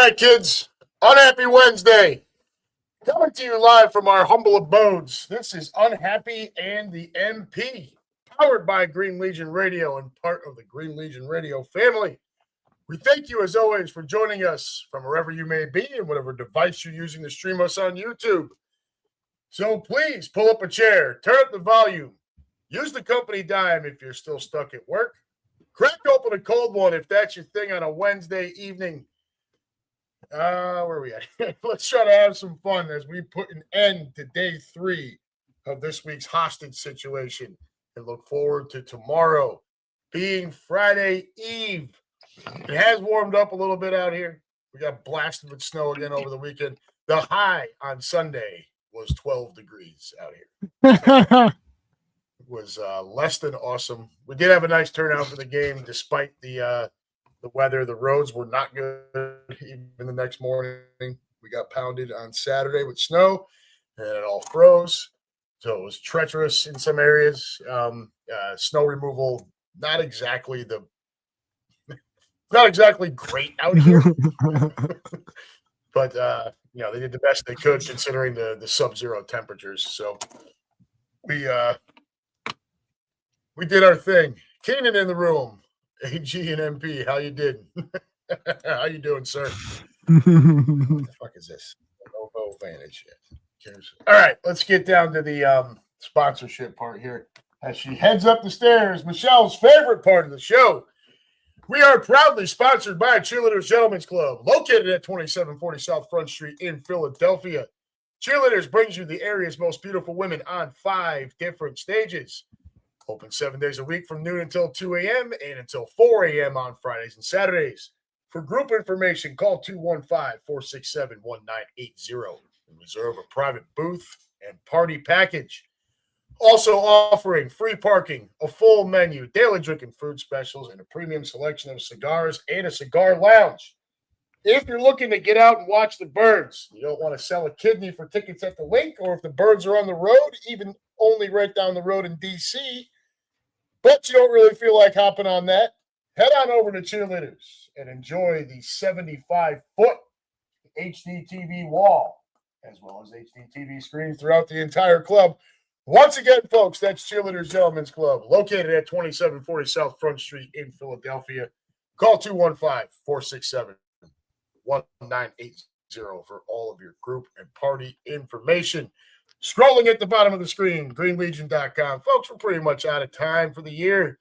right, kids. Unhappy Wednesday. Coming to you live from our humble abodes. This is Unhappy and the MP, powered by Green Legion Radio and part of the Green Legion Radio family. We thank you, as always, for joining us from wherever you may be and whatever device you're using to stream us on YouTube. So please pull up a chair, turn up the volume, use the company dime if you're still stuck at work, crack open a cold one if that's your thing on a Wednesday evening. Where are we at? Let's try to have some fun as we put an end to day 3 of this week's hostage situation and look forward to tomorrow being Friday Eve. It has warmed up a little bit out here. We got blasted with snow again over the weekend. The high on Sunday was 12 degrees out here. It was less than awesome. We did have a nice turnout for the game despite the weather. The roads were not good even the next morning. We got pounded on Saturday with snow, and it all froze. So it was treacherous in some areas. Snow removal, not exactly great out here. But, they did the best they could considering the sub-zero temperatures. So we did our thing. Keenan in the room. AG and MP, how you did? How you doing, sir? What the fuck is this? No advantage yet. All right, let's get down to the sponsorship part here. As she heads up the stairs, Michelle's favorite part of the show. We are proudly sponsored by Cheerleaders Gentlemen's Club, located at 2740 South Front Street in Philadelphia. Cheerleaders brings you the area's most beautiful women on 5 different stages. Open 7 days a week from noon until 2 a.m. and until 4 a.m. on Fridays and Saturdays. For group information, call 215-467-1980 and reserve a private booth and party package. Also offering free parking, a full menu, daily drink and food specials, and a premium selection of cigars and a cigar lounge. If you're looking to get out and watch the birds, you don't want to sell a kidney for tickets at the link, or if the birds are on the road, even only right down the road in D.C., but you don't really feel like hopping on that, head on over to Cheerleaders and enjoy the 75-foot HD TV wall, as well as HD TV screens throughout the entire club. Once again, folks, that's Cheerleaders Gentlemen's Club, located at 2740 South Front Street in Philadelphia. Call 215-467-1980 for all of your group and party information. Scrolling at the bottom of the screen, greenlegion.com. Folks, we're pretty much out of time for the year.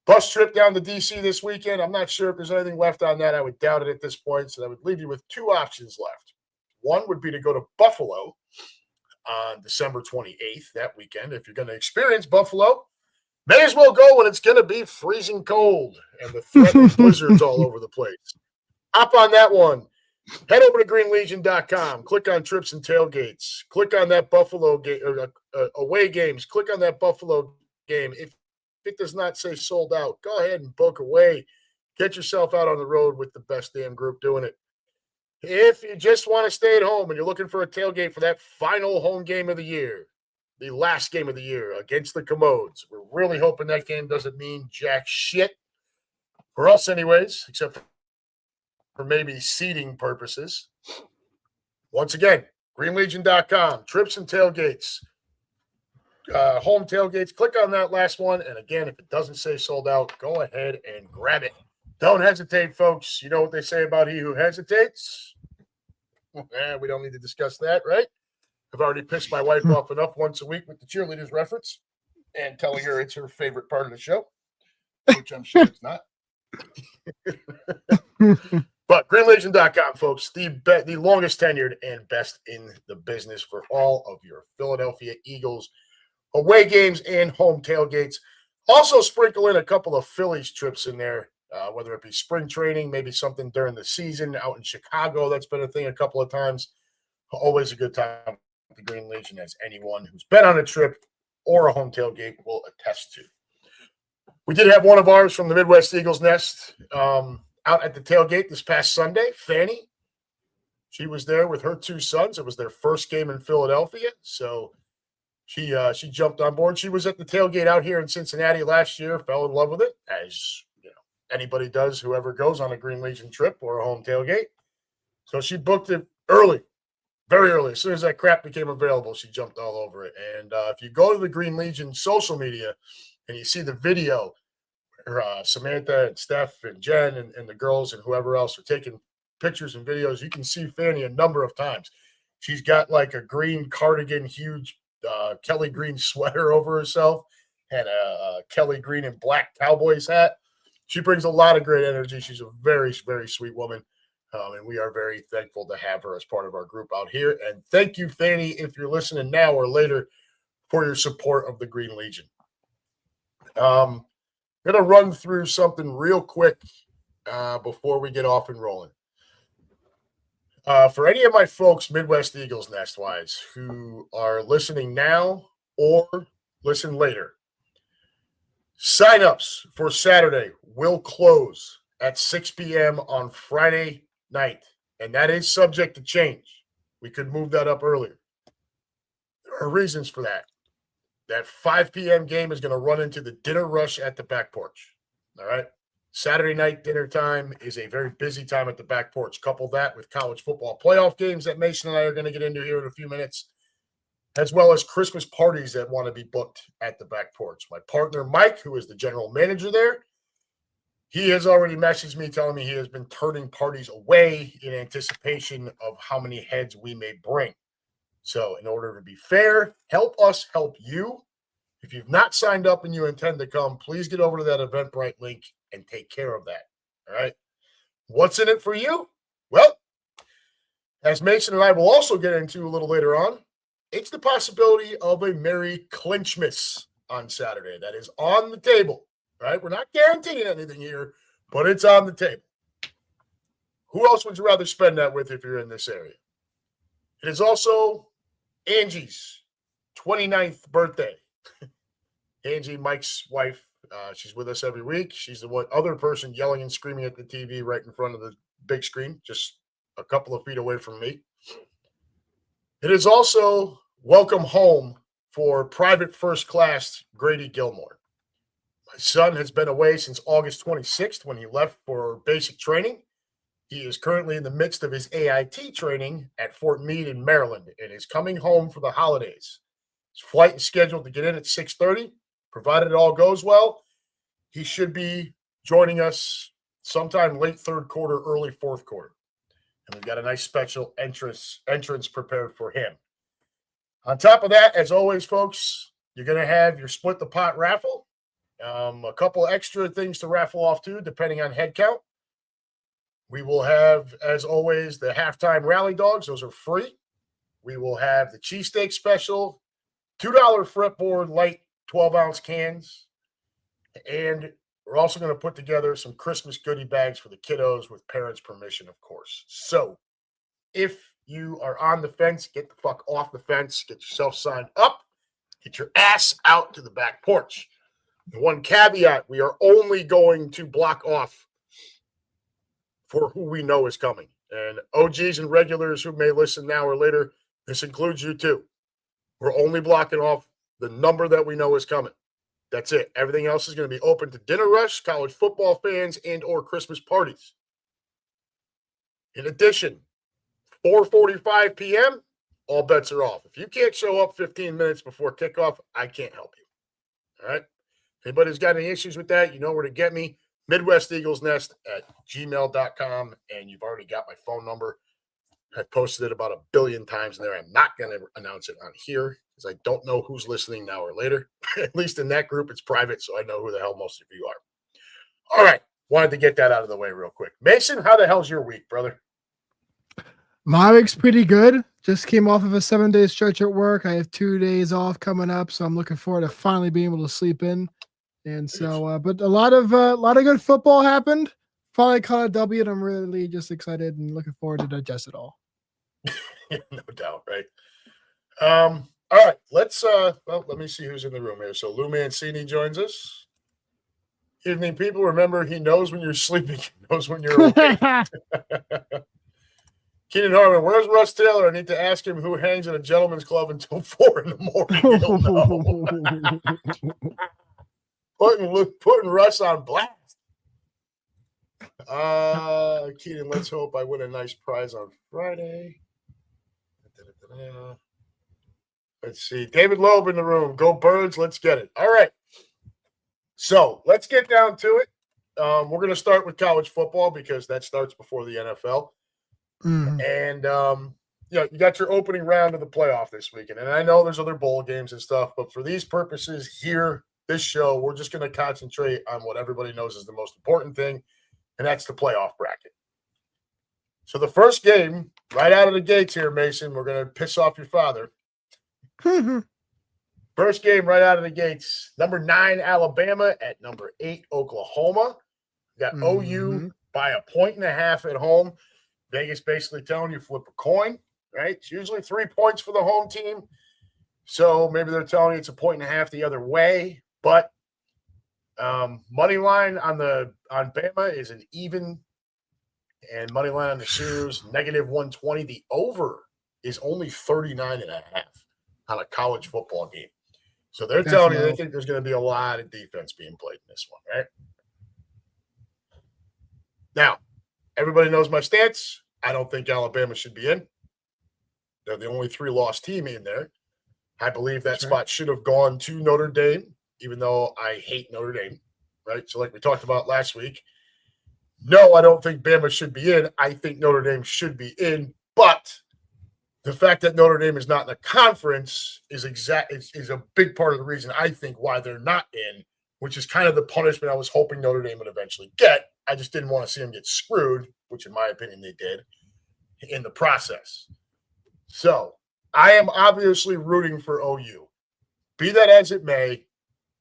Bus trip down to D.C. this weekend. I'm not sure if there's anything left on that. I would doubt it at this point, so I would leave you with 2 options left. One would be to go to Buffalo on December 28th, that weekend. If you're going to experience Buffalo, may as well go when it's going to be freezing cold and the threat of blizzards all over the place. Hop on that one. Head over to greenlegion.com. Click on trips and tailgates. Click on that Buffalo game, away games. Click on that Buffalo game. If it does not say sold out, go ahead and book away. Get yourself out on the road with the best damn group doing it. If you just want to stay at home and you're looking for a tailgate for that final home game of the year, the last game of the year against the Commodes, we're really hoping that game doesn't mean jack shit for us anyways, except for maybe seating purposes. Once again, greenlegion.com, trips and tailgates, home tailgates. Click on that last one. And again, if it doesn't say sold out, go ahead and grab it. Don't hesitate, folks. You know what they say about he who hesitates? We don't need to discuss that, right? I've already pissed my wife off enough once a week with the cheerleaders reference and telling her it's her favorite part of the show, which I'm sure it's not. But greenlegion.com, folks, the longest tenured and best in the business for all of your Philadelphia Eagles away games and home tailgates. Also sprinkle in a couple of Phillies trips in there, whether it be spring training, maybe something during the season out in Chicago. That's been a thing a couple of times. Always a good time with the Green Legion, as anyone who's been on a trip or a home tailgate will attest to. We did have one of ours from the Midwest Eagles Nest out at the tailgate this past Sunday, Fanny. She was there with her 2 sons. It was their first game in Philadelphia, so she jumped on board. She was at the tailgate out here in Cincinnati last year, fell in love with it, as you know anybody does, whoever goes on a Green Legion trip or a home tailgate. So she booked it early, very early. As soon as that crap became available, she jumped all over it. And if you go to the Green Legion social media and you see the video where Samantha and Steph and Jen and the girls and whoever else are taking pictures and videos, you can see Fanny a number of times. She's got like a green cardigan, huge Kelly Green sweater over herself, and a Kelly Green and black Cowboys hat. She brings a lot of great energy. She's a very, very sweet woman. And we are very thankful to have her as part of our group out here. And thank you, Fanny, if you're listening now or later, for your support of the Green Legion. I'm going to run through something real quick before we get off and rolling. For any of my folks, Midwest Eagles Nest-wise, who are listening now or listen later, sign-ups for Saturday will close at 6 p.m. on Friday night, and that is subject to change. We could move that up earlier. There are reasons for that. That 5 p.m. game is going to run into the dinner rush at the back porch. All right? Saturday night dinner time is a very busy time at the back porch. Couple that with college football playoff games that Mason and I are going to get into here in a few minutes, as well as Christmas parties that want to be booked at the back porch. My partner, Mike, who is the general manager there, he has already messaged me telling me he has been turning parties away in anticipation of how many heads we may bring. So in order to be fair, help us help you. If you've not signed up and you intend to come, please get over to that Eventbrite link and take care of that. All right. What's in it for you? Well, as Mason and I will also get into a little later on, it's the possibility of a merry CLINCHMAS on Saturday. That is on the table. Right? We're not guaranteeing anything here, but it's on the table. Who else would you rather spend that with if you're in this area? It is also Angie's 29th birthday. Angie, Mike's wife, she's with us every week. She's the other person yelling and screaming at the TV right in front of the big screen, just a couple of feet away from me. It is also welcome home for Private First Class Grady Gilmore. My son has been away since August 26th when he left for basic training. He is currently in the midst of his AIT training at Fort Meade in Maryland and is coming home for the holidays. His flight is scheduled to get in at 6:30. Provided it all goes well, he should be joining us sometime late third quarter, early fourth quarter. And we've got a nice special entrance prepared for him. On top of that, as always, folks, you're going to have your Split the Pot raffle. A couple extra things to raffle off to, depending on head count. We will have, as always, the halftime rally dogs. Those are free. We will have the cheesesteak special, $2 fretboard light 12-ounce cans. And we're also going to put together some Christmas goodie bags for the kiddos with parents' permission, of course. So if you are on the fence, get the fuck off the fence. Get yourself signed up. Get your ass out to the back porch. The one caveat, we are only going to block off for who we know is coming. And OGs and regulars who may listen now or later, this includes you too. We're only blocking off the number that we know is coming. That's it. Everything else is going to be open to dinner rush, college football fans, and or Christmas parties. In addition, 4:45 p.m., all bets are off. If you can't show up 15 minutes before kickoff, I can't help you. All right? Anybody who's got any issues with that, you know where to get me. MidwestEaglesNest@gmail.com, and you've already got my phone number. I've posted it about 1 billion times in there. I'm not going to announce it on here because I don't know who's listening now or later. At least in that group, it's private, so I know who the hell most of you are. All right. Wanted to get that out of the way real quick. Mason, how the hell's your week, brother? My week's pretty good. Just came off of a 7-day stretch at work. I have 2 days off coming up, so I'm looking forward to finally being able to sleep in. And so, but a lot of good football happened. Finally caught a W, and I'm really just excited and looking forward to digest it all. No doubt, right? All right, let's let me see who's in the room here. So Lou Mancini joins us. Evening, people. Remember, he knows when you're sleeping, he knows when you're okay. Keenan Harmon, where's Russ Taylor? I need to ask him who hangs at a gentleman's club until 4 in the morning. He'll know. Putting Russ on blast. Keenan, let's hope I win a nice prize on Friday. Let's see. David Loeb in the room. Go Birds. Let's get it. All right. So let's get down to it. We're going to start with college football because that starts before the NFL. And, you got your opening round of the playoff this weekend. And I know there's other bowl games and stuff, but for these purposes here, this show, we're just going to concentrate on what everybody knows is the most important thing, and that's the playoff bracket. So the first game, right out of the gates here, Mason, we're going to piss off your father. First game right out of the gates, number 9, Alabama at number 8, Oklahoma. We got OU by 1.5 at home. Vegas basically telling you flip a coin, right? It's usually 3 points for the home team. So maybe they're telling you it's 1.5 the other way. But money line on Bama is an even, and money line on the Sooners -120. The over is only 39.5 on a college football game. So they're telling you they think there's going to be a lot of defense being played in this one, right? Now, everybody knows my stance. I don't think Alabama should be in. They're the only 3-loss team in there. I believe that spot should have gone to Notre Dame, even though I hate Notre Dame, right? So like we talked about last week, no, I don't think Bama should be in. I think Notre Dame should be in, but the fact that Notre Dame is not in the conference is a big part of the reason I think why they're not in, which is kind of the punishment I was hoping Notre Dame would eventually get. I just didn't want to see them get screwed, which in my opinion they did, in the process. So I am obviously rooting for OU. Be that as it may,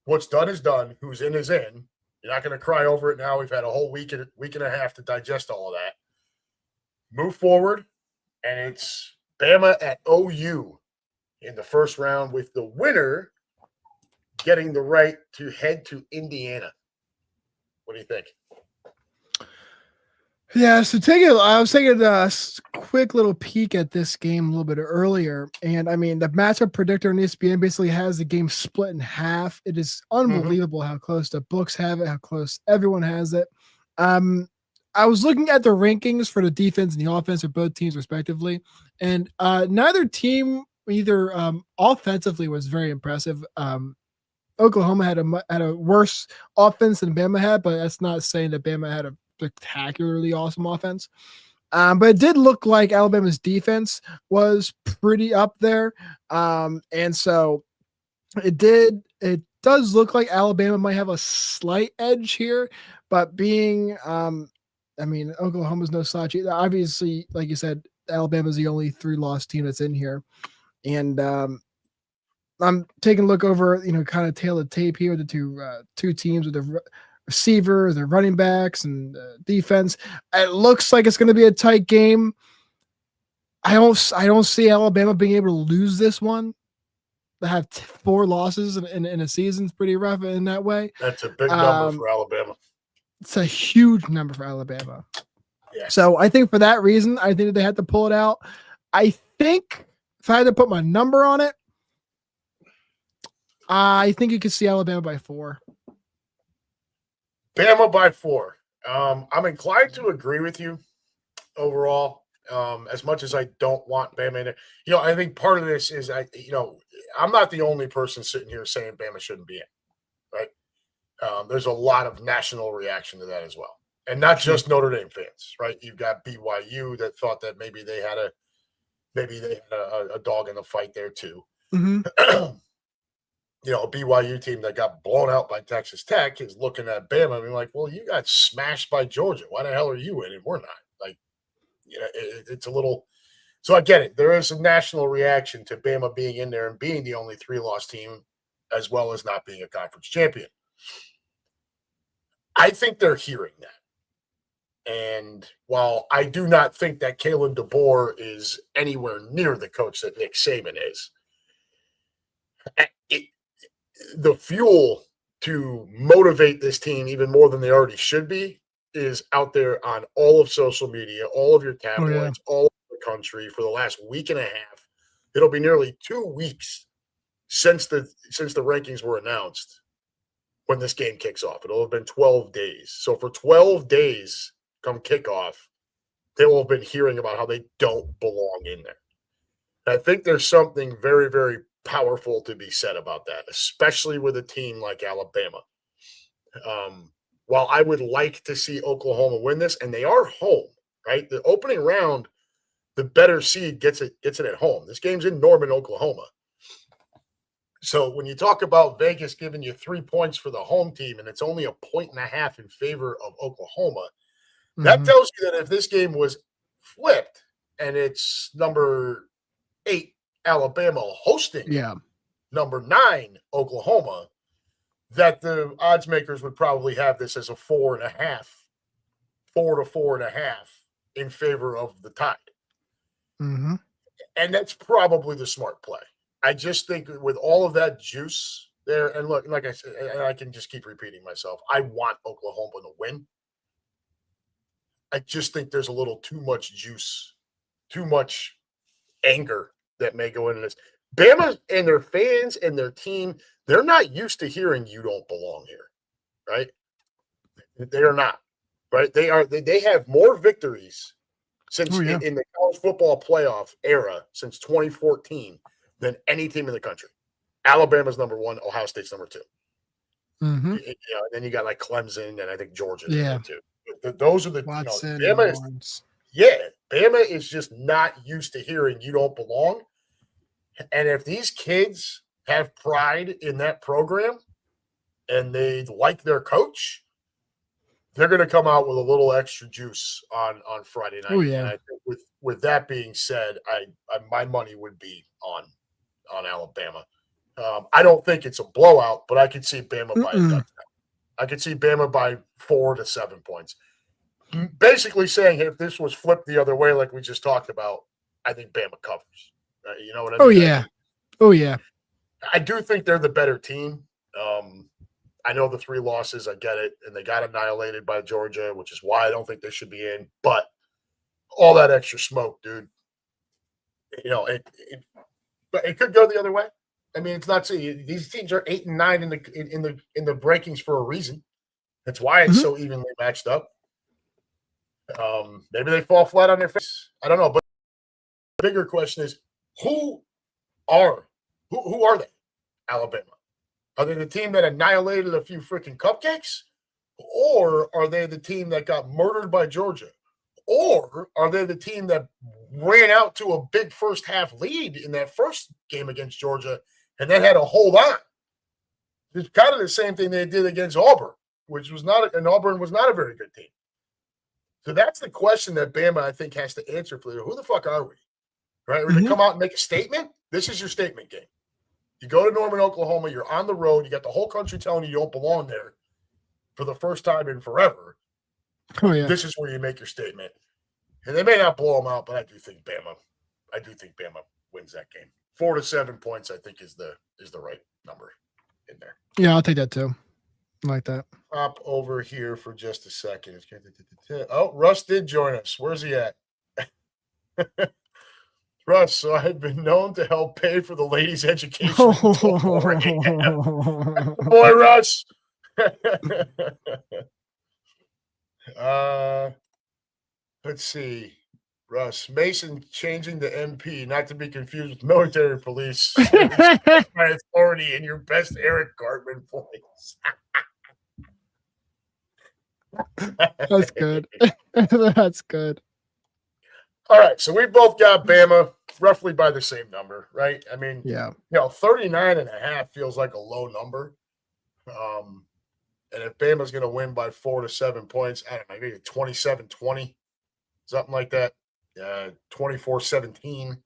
what's done is done. Who's in is in. You're not going to cry over it now. We've had a whole week and a half to digest all of that. Move forward, and it's Bama at OU in the first round, with the winner getting the right to head to Indiana. What do you think? Yeah, so I was taking a quick little peek at this game a little bit earlier, and I mean the matchup predictor on ESPN basically has the game split in half. It is unbelievable how close the books have it, how close everyone has it. I was looking at the rankings for the defense and the offense for both teams respectively, and neither team either offensively was very impressive. Oklahoma had a worse offense than Bama had, but that's not saying that Bama had a spectacularly awesome offense. But it did look like Alabama's defense was pretty up there. And so it does look like Alabama might have a slight edge here, but being, Oklahoma's no slouch either. Obviously, like you said, Alabama's the only 3-loss team that's in here. And, I'm taking a look over, kind of tail of tape here, the two teams with the receiver, the running backs, and defense. It looks like it's going to be a tight game. I don't see Alabama being able to lose this one. They have 4 losses in a season. It's pretty rough in that way. That's a big number for Alabama. It's a huge number for Alabama. Yeah. So I think for that reason, I think that they had to pull it out. I think if I had to put my number on it, I think you could see Alabama by 4. Bama by 4. I'm inclined to agree with you overall. As much as I don't want Bama in there, I think part of this is I'm not the only person sitting here saying Bama shouldn't be in, right? There's a lot of national reaction to that as well, and not just Notre Dame fans, right? You've got BYU that thought that maybe they had a dog in the fight there too. Mm-hmm. A BYU team that got blown out by Texas Tech is looking at Bama and being like, well, you got smashed by Georgia. Why the hell are you in and we're not? Like, it's a little – so I get it. There is a national reaction to Bama being in there and being the only 3-loss team, as well as not being a conference champion. I think they're hearing that. And while I do not think that Kalen DeBoer is anywhere near the coach that Nick Saban is, the fuel to motivate this team even more than they already should be is out there on all of social media, all of your tabloids, all over the country for the last week and a half. It'll be nearly 2 weeks since the rankings were announced when this game kicks off. It'll have been 12 days. So for 12 days come kickoff, they will have been hearing about how they don't belong in there. And I think there's something very, very powerful to be said about that, especially with a team like Alabama. While I would like to see Oklahoma win this, and they are home, right? The opening round, the better seed gets it at home. This game's in Norman, Oklahoma. So when you talk about Vegas giving you 3 points for the home team, and it's only 1.5 in favor of Oklahoma, that tells you that if this game was flipped and it's number 8 Alabama hosting number 9 Oklahoma, that the odds makers would probably have this as a 4.5, 4 to 4.5 in favor of the Tide. Mm-hmm. And that's probably the smart play. I just think with all of that juice there, and look, like I said, and I can just keep repeating myself, I want Oklahoma to win. I just think there's a little too much juice, too much anger that may go into this. Bama and their fans and their team, they're not used to hearing you don't belong here, right? They are not, right? They have more victories since in the college football playoff era since 2014 than any team in the country. Alabama's number 1, Ohio State's number 2. Mm-hmm. And then you got like Clemson and I think Georgia too. Those are the Watson, Bama is just not used to hearing you don't belong. And if these kids have pride in that program and they like their coach, they're going to come out with a little extra juice on Friday night. Oh, yeah. And I think with that being said, I my money would be on Alabama. I don't think it's a blowout, but I could see Bama by a touchdown. I could see Bama by 4 to 7 points. Basically saying if this was flipped the other way, like we just talked about, I think Bama covers. You know what I mean? Oh, yeah. I do think they're the better team. I know the 3 losses. I get it. And they got annihilated by Georgia, which is why I don't think they should be in. But all that extra smoke, dude, but it could go the other way. I mean, it's not saying these teams are 8 and 9 in the rankings for a reason. That's why it's so evenly matched up. Maybe they fall flat on their face. I don't know. But the bigger question is, who are they? Alabama. Are they the team that annihilated a few freaking cupcakes? Or are they the team that got murdered by Georgia? Or are they the team that ran out to a big first half lead in that first game against Georgia and then had to hold on? It's kind of the same thing they did against Auburn, Auburn was not a very good team. So that's the question that Bama, I think, has to answer for you. Who the fuck are we? Right? We're going to come out and make a statement. This is your statement game. You go to Norman, Oklahoma. You're on the road. You got the whole country telling you don't belong there for the first time in forever. Oh, yeah. This is where you make your statement. And they may not blow them out, but I do think Bama wins that game. 4 to 7 points, I think, is the right number in there. Yeah, I'll take that too. I like that. Hop over here for just a second. Oh, Russ did join us. Where's he at? Russ, so I've been known to help pay for the ladies' education. Boy, Russ. Let's see. Russ, Mason changing to MP, not to be confused with military police. My authority in your best Eric Cartman voice. That's good. That's good. All right, so we both got Bama roughly by the same number, right? I mean, 39.5 feels like a low number. And if Bama's going to win by 4 to 7 points, I don't know, maybe 27-20, something like that. 24-17,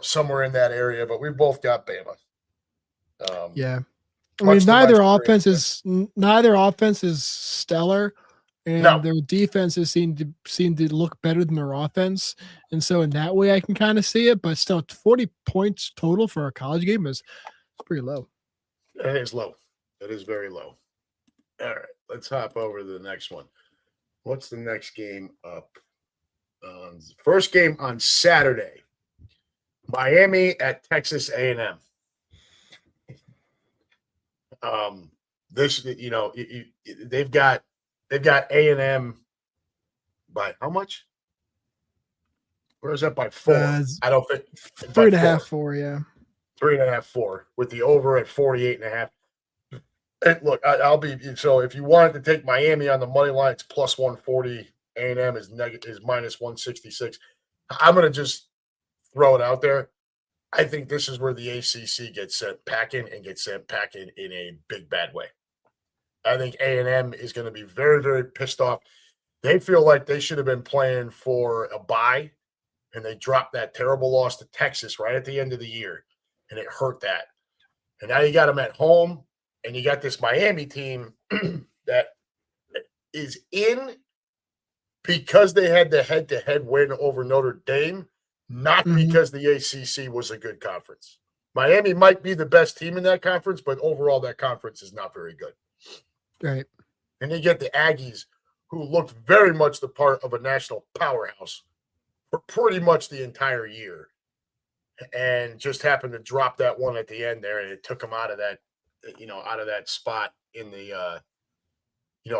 somewhere in that area. But we've both got Bama. I mean, neither offense is stellar, and their defenses seem to look better than their offense. And so in that way, I can kind of see it. But still, 40 points total for a college game is pretty low. It is low. It is very low. All right, let's hop over to the next one. What's the next game up? First game on Saturday, Miami at Texas A&M. They've got A&M By how much? Where is that by 4? I don't think by 3.5, 4, yeah. 3.5, 4 with the over at 48.5. And look, I'll be so if you wanted to take Miami on the money line, it's plus 140. A&M is minus 166. I'm gonna just throw it out there. I think this is where the ACC gets sent packing and gets sent packing in a big bad way. I think A&M is going to be very, very pissed off. They feel like they should have been playing for a bye, and they dropped that terrible loss to Texas right at the end of the year, and it hurt that. And now you got them at home, and you got this Miami team that is in because they had the head-to-head win over Notre Dame, not because the ACC was a good conference. Miami might be the best team in that conference, but overall that conference is not very good. Right. And you get the Aggies, who looked very much the part of a national powerhouse for pretty much the entire year, and just happened to drop that one at the end there, and it took them out of that, out of that spot in the,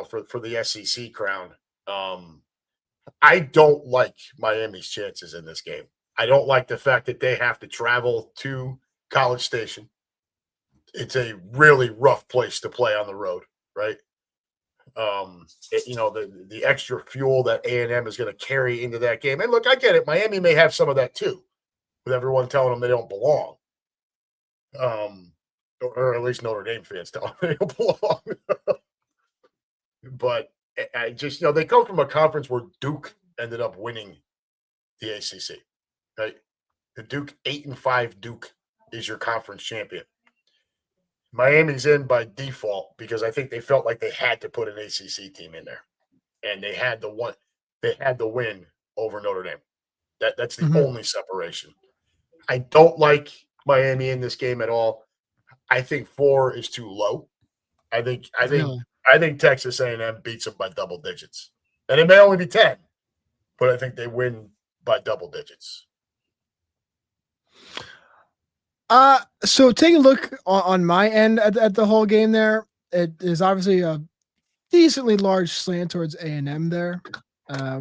for the SEC crown. I don't like Miami's chances in this game. I don't like the fact that they have to travel to College Station. It's a really rough place to play on the road, right? The extra fuel that A&M is going to carry into that game. And look, I get it. Miami may have some of that too, with everyone telling them they don't belong. Or at least Notre Dame fans tell them they don't belong. But I just, they come from a conference where Duke ended up winning the ACC, right? The Duke 8-5 Duke is your conference champion. Miami's in by default because I think they felt like they had to put an ACC team in there, and they had the win over Notre Dame. That's the only separation. I don't like Miami in this game at all. I think 4 is too low. I think Texas A&M beats them by double digits, and it may only be 10, but I think they win by double digits. So take a look on my end at the whole game there. It is obviously a decently large slant towards A&M there,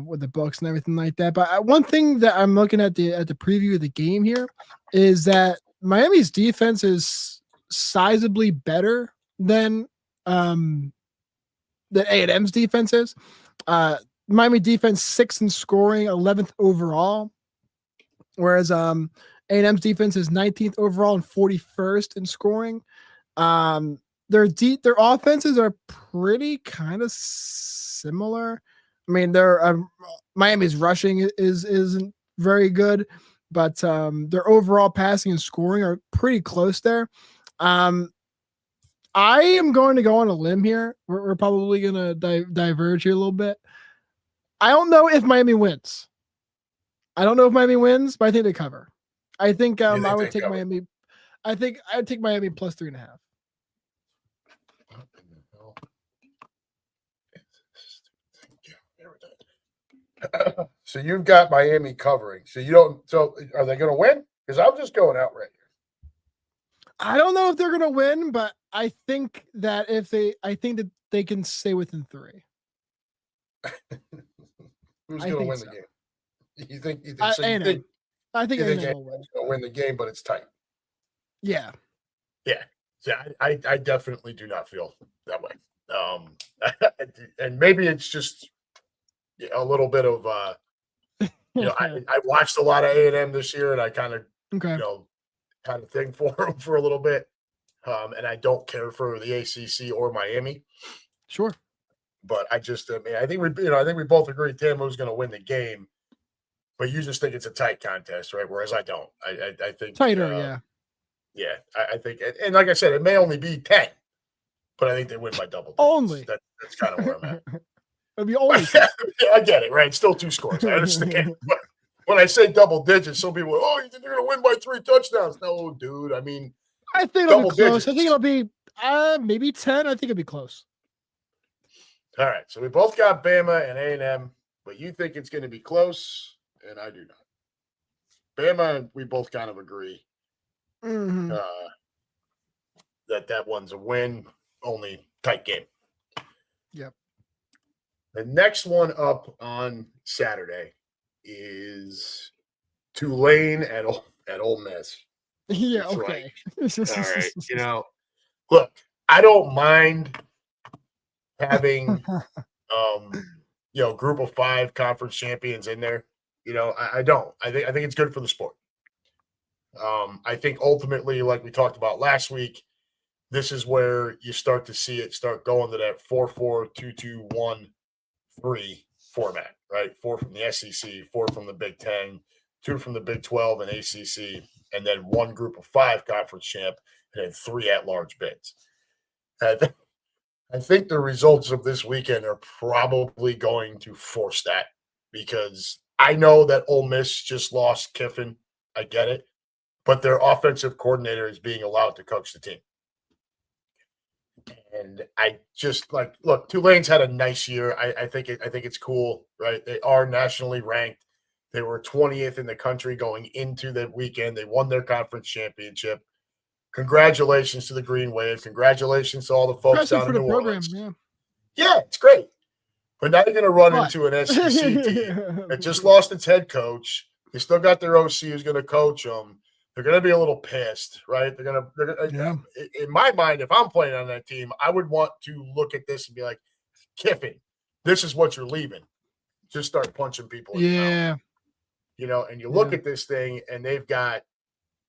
with the books and everything like that. But one thing that I'm looking at the preview of the game here is that Miami's defense is sizably better than A&M's defense is. Miami defense 6th in scoring, 11th overall, whereas A&M's defense is 19th overall and 41st in scoring. Their offenses are pretty kind of similar. I mean, Miami's rushing isn't very good, but their overall passing and scoring are pretty close there. I am going to go on a limb here. We're probably going to diverge here a little bit. I don't know if Miami wins. But I think they cover. I think I would take Miami. I think I'd take Miami plus 3.5. So you've got Miami covering. So you don't. So are they going to win? Because I'm just going out right here. I don't know if they're going to win, but I think that they can stay within 3. Who's going to win the game? You think I think A&M will win. Going to win the game, but it's tight. Yeah. Yeah. I definitely do not feel that way. And maybe it's just a little bit of I watched a lot of A&M this year, and I kind of kind of thing for them for a little bit. And I don't care for the ACC or Miami. Sure. But I think we both agree Tamu's going to win the game. But you just think it's a tight contest, right? Whereas I don't. I think tighter, yeah. Yeah, I think, and like I said, it may only be 10, but I think they win by double digits. Only. That's kind of where I'm at. It'll be only. I get it, right? It's still 2 scores. I understand. But when I say double digits, some people, you think they're going to win by 3 touchdowns? No, dude. I mean, I think it'll be close. Digits. I think it'll be maybe 10. I think it'll be close. All right. So we both got Bama and A&M, but you think it's going to be close, and I do not. Bama, we both kind of agree. Mm-hmm. That one's a win, only tight game. Yep. The next one up on Saturday is Tulane at Ole Miss. Yeah, It's like, okay. all right, look, I don't mind having group of 5 conference champions in there. I don't. I think it's good for the sport. I think ultimately, like we talked about last week, this is where you start to see it start going to that 4-4-2-2-1-3 format, right? 4 from the SEC, 4 from the Big Ten, 2 from the Big 12 and ACC, and then 1 group of 5 conference champ, and then 3 at-large bids. I think the results of this weekend are probably going to force that, because I know that Ole Miss just lost Kiffin. I get it. But their offensive coordinator is being allowed to coach the team. And I just look, Tulane's had a nice year. I think it's cool, right? They are nationally ranked. They were 20th in the country going into the weekend. They won their conference championship. Congratulations to the Green Wave. Congratulations to all the folks Especially down for in the New program, Orleans. Yeah, it's great. But now you're going to run But into an SEC team that just lost its head coach. They still got their OC who's going to coach them. They're going to be a little pissed, right? They're going to. Yeah. In my mind, if I'm playing on that team, I would want to look at this and be like, Kiffin, this is what you're leaving. Just start punching people in the mouth. And you look at this thing, and they've got,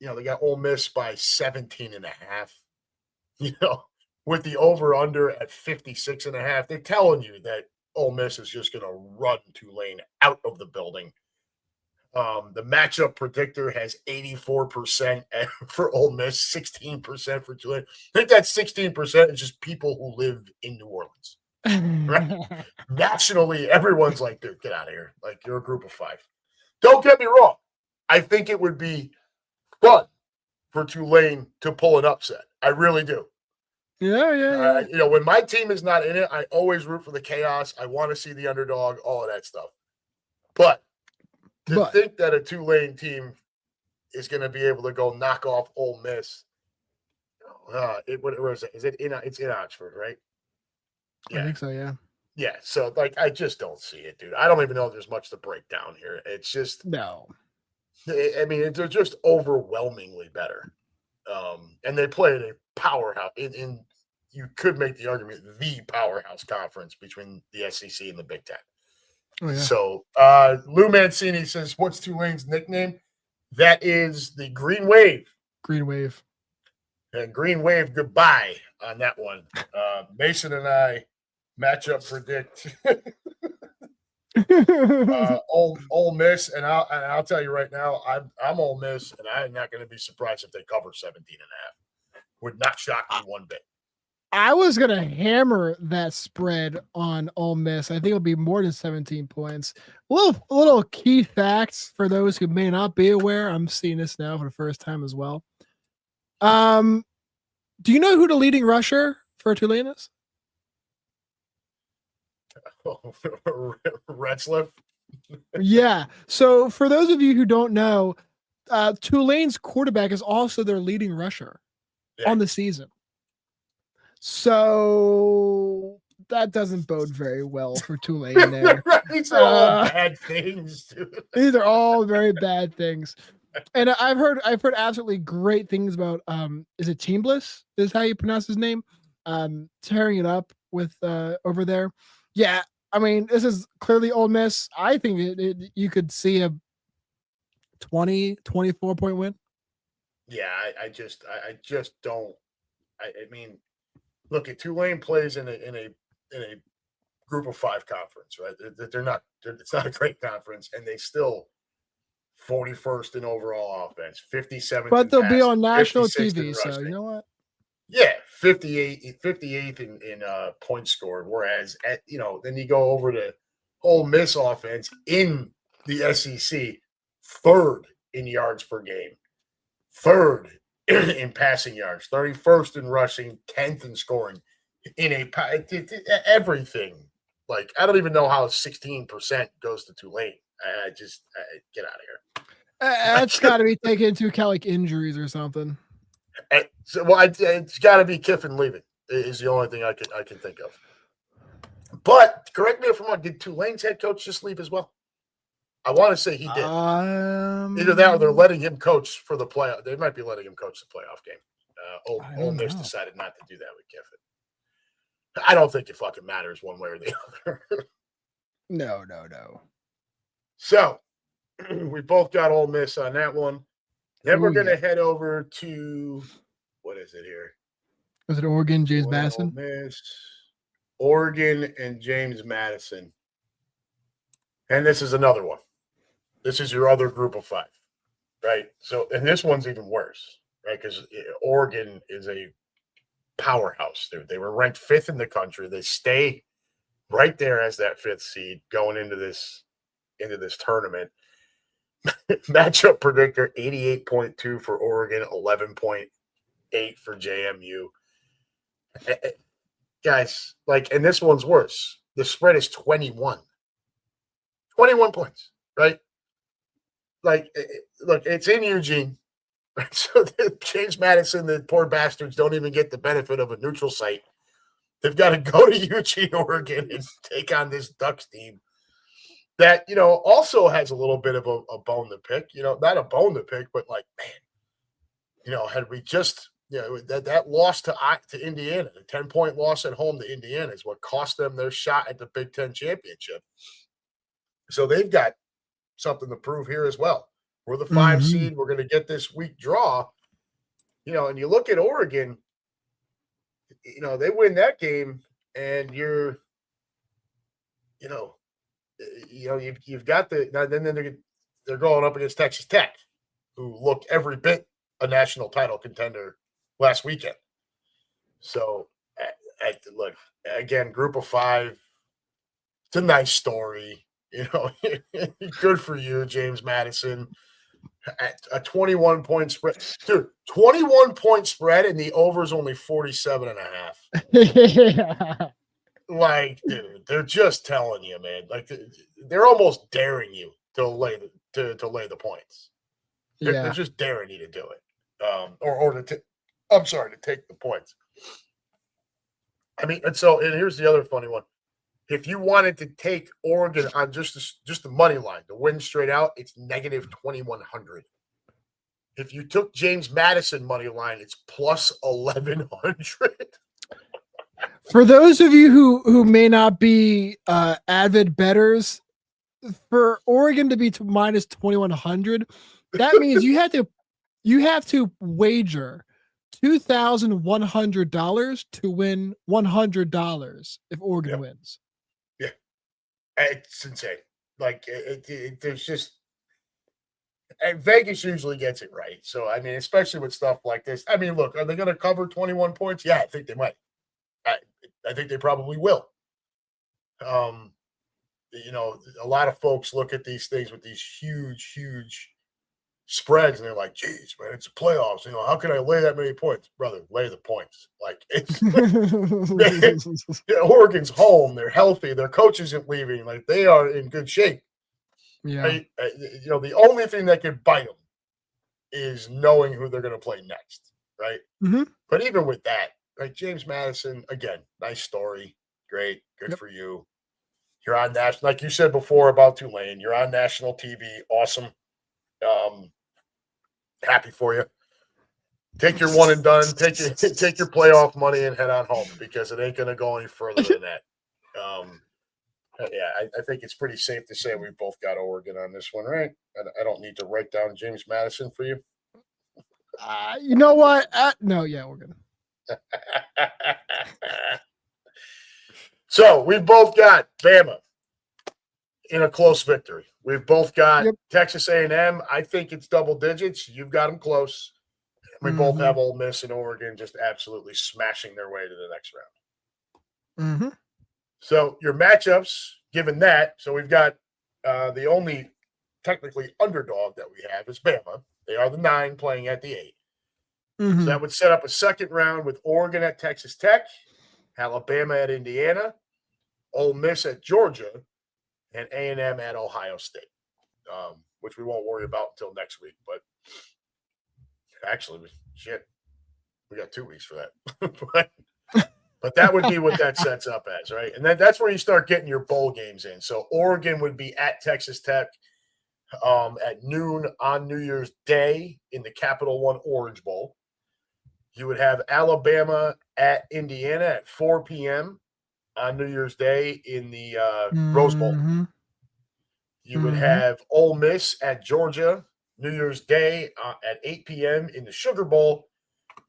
they got Ole Miss by 17.5. With the over-under at 56.5, they're telling you that Ole Miss is just going to run Tulane out of the building. The matchup predictor has 84% for Ole Miss, 16% for Tulane. I think that 16% is just people who live in New Orleans. Right? Nationally, everyone's like, dude, get out of here. Like, you're a group of 5. Don't get me wrong. I think it would be fun for Tulane to pull an upset. I really do. Yeah. When my team is not in it, I always root for the chaos. I want to see the underdog, all of that stuff. But think that a Tulane team is going to be able to go knock off Ole Miss. Where is it? It's in Oxford, right? Yeah. I think so, yeah. Yeah, so I just don't see it, dude. I don't even know if there's much to break down here. It's just no. I mean, they're just overwhelmingly better. And they play in a powerhouse in you could make the argument the powerhouse conference between the SEC and the Big Ten. Oh, yeah. So Lou Mancini says, what's Tulane's nickname? That is the Green Wave. Green Wave. And Green Wave, goodbye on that one. Mason and I matchup predict Ole Miss, and I'll tell you right now, I'm Ole Miss, and I'm not going to be surprised if they cover 17.5. Would not shock me one bit. I was going to hammer that spread on Ole Miss. I think it'll be more than 17 points. A little key facts for those who may not be aware. I'm seeing this now for the first time as well. Do you know who the leading rusher for Tulane is? Retzlaff. Yeah. So for those of you who don't know, Tulane's quarterback is also their leading rusher on the season. So that doesn't bode very well for Tulane there. These are all bad things, dude. These are all very bad things. And I've heard absolutely great things about is it Chambliss is how you pronounce his name? Tearing it up with over there. Yeah, I mean, this is clearly Ole Miss. I think you could see a 20, 24-point win. Yeah, I just don't. I mean, look, at Tulane plays in a group of 5 conference, right? It's not a great conference, and they still 41st in overall offense, 57th. But they'll be on national 56th TV, so you know what? Yeah, 58th in points scored. Whereas then you go over to Ole Miss offense in the SEC, 3rd in yards per game, 3rd in passing yards, 31st in rushing, 10th in scoring. In everything, I don't even know how 16% goes to Tulane. I get out of here. That's got to be taken into account, injuries or something. It's got to be Kiffin leaving is the only thing I can think of. But correct me if I'm wrong, did Tulane's head coach just leave as well? I want to say he did. Either that or they're letting him coach for the playoff. They might be letting him coach the playoff game. Ole Miss decided not to do that with Kiffin. I don't think it fucking matters one way or the other. No. So we both got Ole Miss on that one. Then we're going to head over to, what is it here? Was it Oregon, James Madison? Ole Miss, Oregon, and James Madison. And this is another one. This is your other group of 5, right? So, and this one's even worse, right? Because Oregon is a powerhouse, dude. They were ranked 5th in the country. They stay right there as that 5th seed going into this tournament. Matchup predictor 88.2 for Oregon, 11.8 for JMU. Guys, and this one's worse. The spread is 21. 21 points, right? Look, it's in Eugene. Right? So James Madison, the poor bastards, don't even get the benefit of a neutral site. They've got to go to Eugene, Oregon, and take on this Ducks team that, also has a little bit of a bone to pick. Not a bone to pick, but man, had we just, that loss to Indiana, the 10-point loss at home to Indiana is what cost them their shot at the Big Ten championship. So they've got something to prove here as well. We're the 5 seed. We're going to get this week draw. And you look at Oregon, they win that game, and you've got then they're going up against Texas Tech, who looked every bit a national title contender last weekend. So, look, again, group of 5. It's a nice story. Good for you, James Madison. At a 21-point spread. Dude, 21-point spread and the over is only 47.5. Dude, they're just telling you, man. They're almost daring you to lay the points. They're just daring you to do it. To take the points. I mean, and here's the other funny one. If you wanted to take Oregon on just the money line to win straight out, it's negative 2,100. If you took James Madison money line, it's plus 1,100. For those of you who may not be avid bettors, for Oregon to be minus 2,100, that means you have to wager $2,100 to win $100 if Oregon wins. Yeah, it's insane. There's just, and Vegas usually gets it right. So I mean, especially with stuff like this. I mean, look, are they going to cover 21 points? Yeah, I think they might. I think they probably will. A lot of folks look at these things with these huge spreads, and they're like, "Geez, man, it's a playoffs. How can I lay that many points, brother? Lay the points. Oregon's home. They're healthy. Their coach isn't leaving. They are in good shape. Yeah. Right? The only thing that could bite them is knowing who they're going to play next, right? Mm-hmm. But even with that, right, James Madison, again, nice story, great, good for you. You're on national, like you said before about Tulane. You're on national TV, awesome. Happy for you. Take your one and done. Take your playoff money and head on home because it ain't going to go any further than that. I think it's pretty safe to say we both got Oregon on this one, right? I don't need to write down James Madison for you. You know what? No, yeah, we're good. So we've both got Bama in a close victory. We've both got Texas A&M. I think it's double digits. You've got them close. We both have Ole Miss and Oregon just absolutely smashing their way to the next round. Mm-hmm. So your matchups, given that, so we've got the only technically underdog that we have is Bama. They are the 9 playing at the 8. Mm-hmm. So that would set up a second round with Oregon at Texas Tech, Alabama at Indiana, Ole Miss at Georgia, and A&M at Ohio State, which we won't worry about until next week. But actually, we got 2 weeks for that. But that would be what that sets up as, right? And that's where you start getting your bowl games in. So Oregon would be at Texas Tech at noon on New Year's Day in the Capital One Orange Bowl. You would have Alabama at Indiana at 4 p.m. on New Year's Day in the Rose Bowl. You would have Ole Miss at Georgia New Year's Day at 8 p.m. in the Sugar Bowl,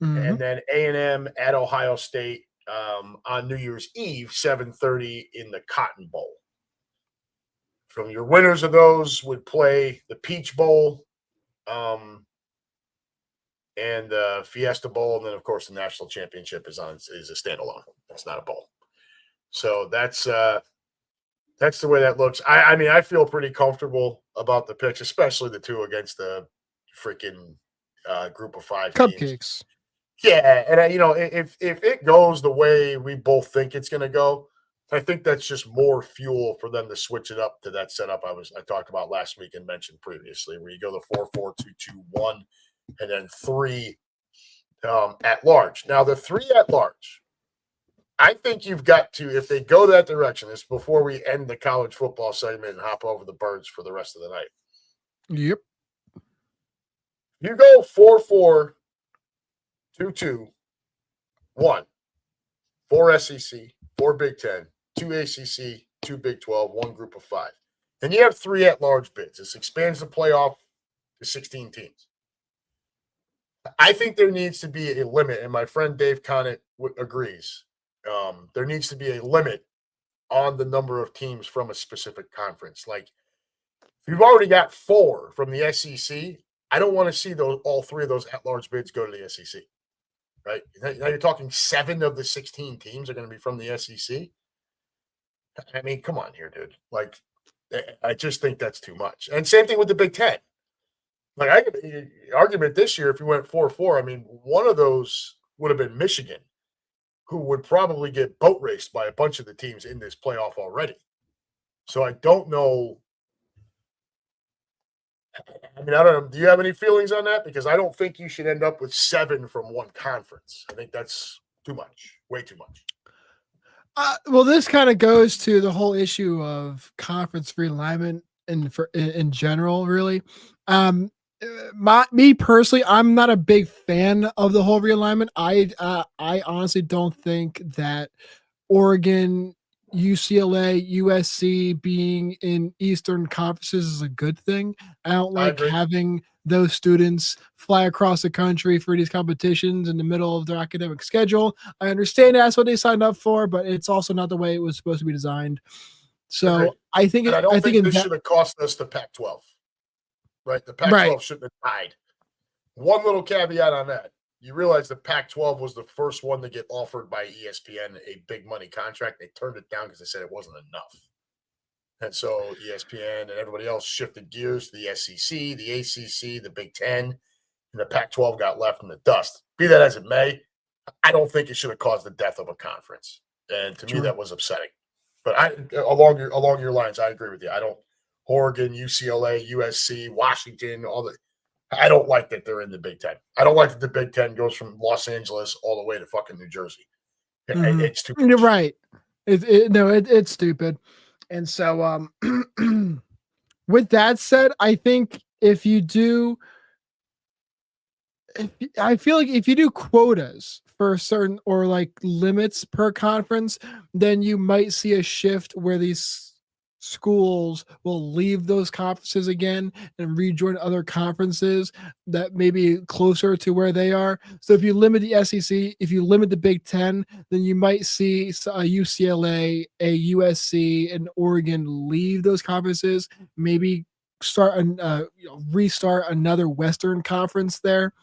and then A&M at Ohio State on New Year's Eve, 7:30 in the Cotton Bowl. From your winners of those would play the Peach Bowl, and the Fiesta Bowl, and then of course the national championship is a standalone. It's not a bowl. So that's the way that looks. I mean, I feel pretty comfortable about the picks, especially the two against the freaking group of 5 cupcakes. Teams. Yeah, and if it goes the way we both think it's going to go, I think that's just more fuel for them to switch it up to that setup I talked about last week and mentioned previously, where you go the 4-4-2-2-1, and then 3 at large. Now the 3 at large, I think you've got to, if they go that direction, this before we end the college football segment and hop over the birds for the rest of the night. Yep. You go 4-4-2-2-1, 4 SEC, 4 Big Ten, 2 ACC, 2 Big 12, 1 group of 5. Then you have 3 at-large bids. This expands the playoff to 16 teams. I think there needs to be a limit, and my friend Dave Conant agrees. There needs to be a limit on the number of teams from a specific conference. Like, if you've already got 4 from the SEC, I don't want to see all 3 of those at-large bids go to the SEC, right? Now you're talking 7 of the 16 teams are going to be from the SEC. I mean, come on here, dude. Like, I just think that's too much. And same thing with the Big Ten. Like, I could argument this year, if you went 4-4, I mean, one of those would have been Michigan, who would probably get boat raced by a bunch of the teams in this playoff already. So I don't know. I mean, I don't know. Do you have any feelings on that? Because I don't think you should end up with 7 from one conference. I think that's too much, way too much. Well, this kind of goes to the whole issue of conference realignment in general, really. Me personally, I'm not a big fan of the whole realignment. I honestly don't think that Oregon, UCLA, USC being in Eastern conferences is a good thing. I don't like having those students fly across the country for these competitions in the middle of their academic schedule. I understand that's what they signed up for, but it's also not the way it was supposed to be designed. So I think this should have cost us the Pac-12. Right, the Pac-12 shouldn't have died. One little caveat on that. You realize the Pac-12 was the first one to get offered by ESPN a big money contract. They turned it down because they said it wasn't enough. And so ESPN and everybody else shifted gears to the SEC, the ACC, the Big Ten, and the Pac-12 got left in the dust. Be that as it may, I don't think it should have caused the death of a conference. And to me, that was upsetting. But along your lines, I agree with you. I don't. Oregon, UCLA, USC, Washington, I don't like that they're in the Big Ten. I don't like that the Big Ten goes from Los Angeles all the way to fucking New Jersey. It's too much. You're right. It's stupid. And so with that said, I think I feel like if you do quotas for certain or like limits per conference, then you might see a shift where these schools will leave those conferences again and rejoin other conferences that may be closer to where they are. So if you limit the SEC, if you limit the Big Ten, then you might see a UCLA, a USC, and Oregon leave those conferences, maybe restart another Western conference there.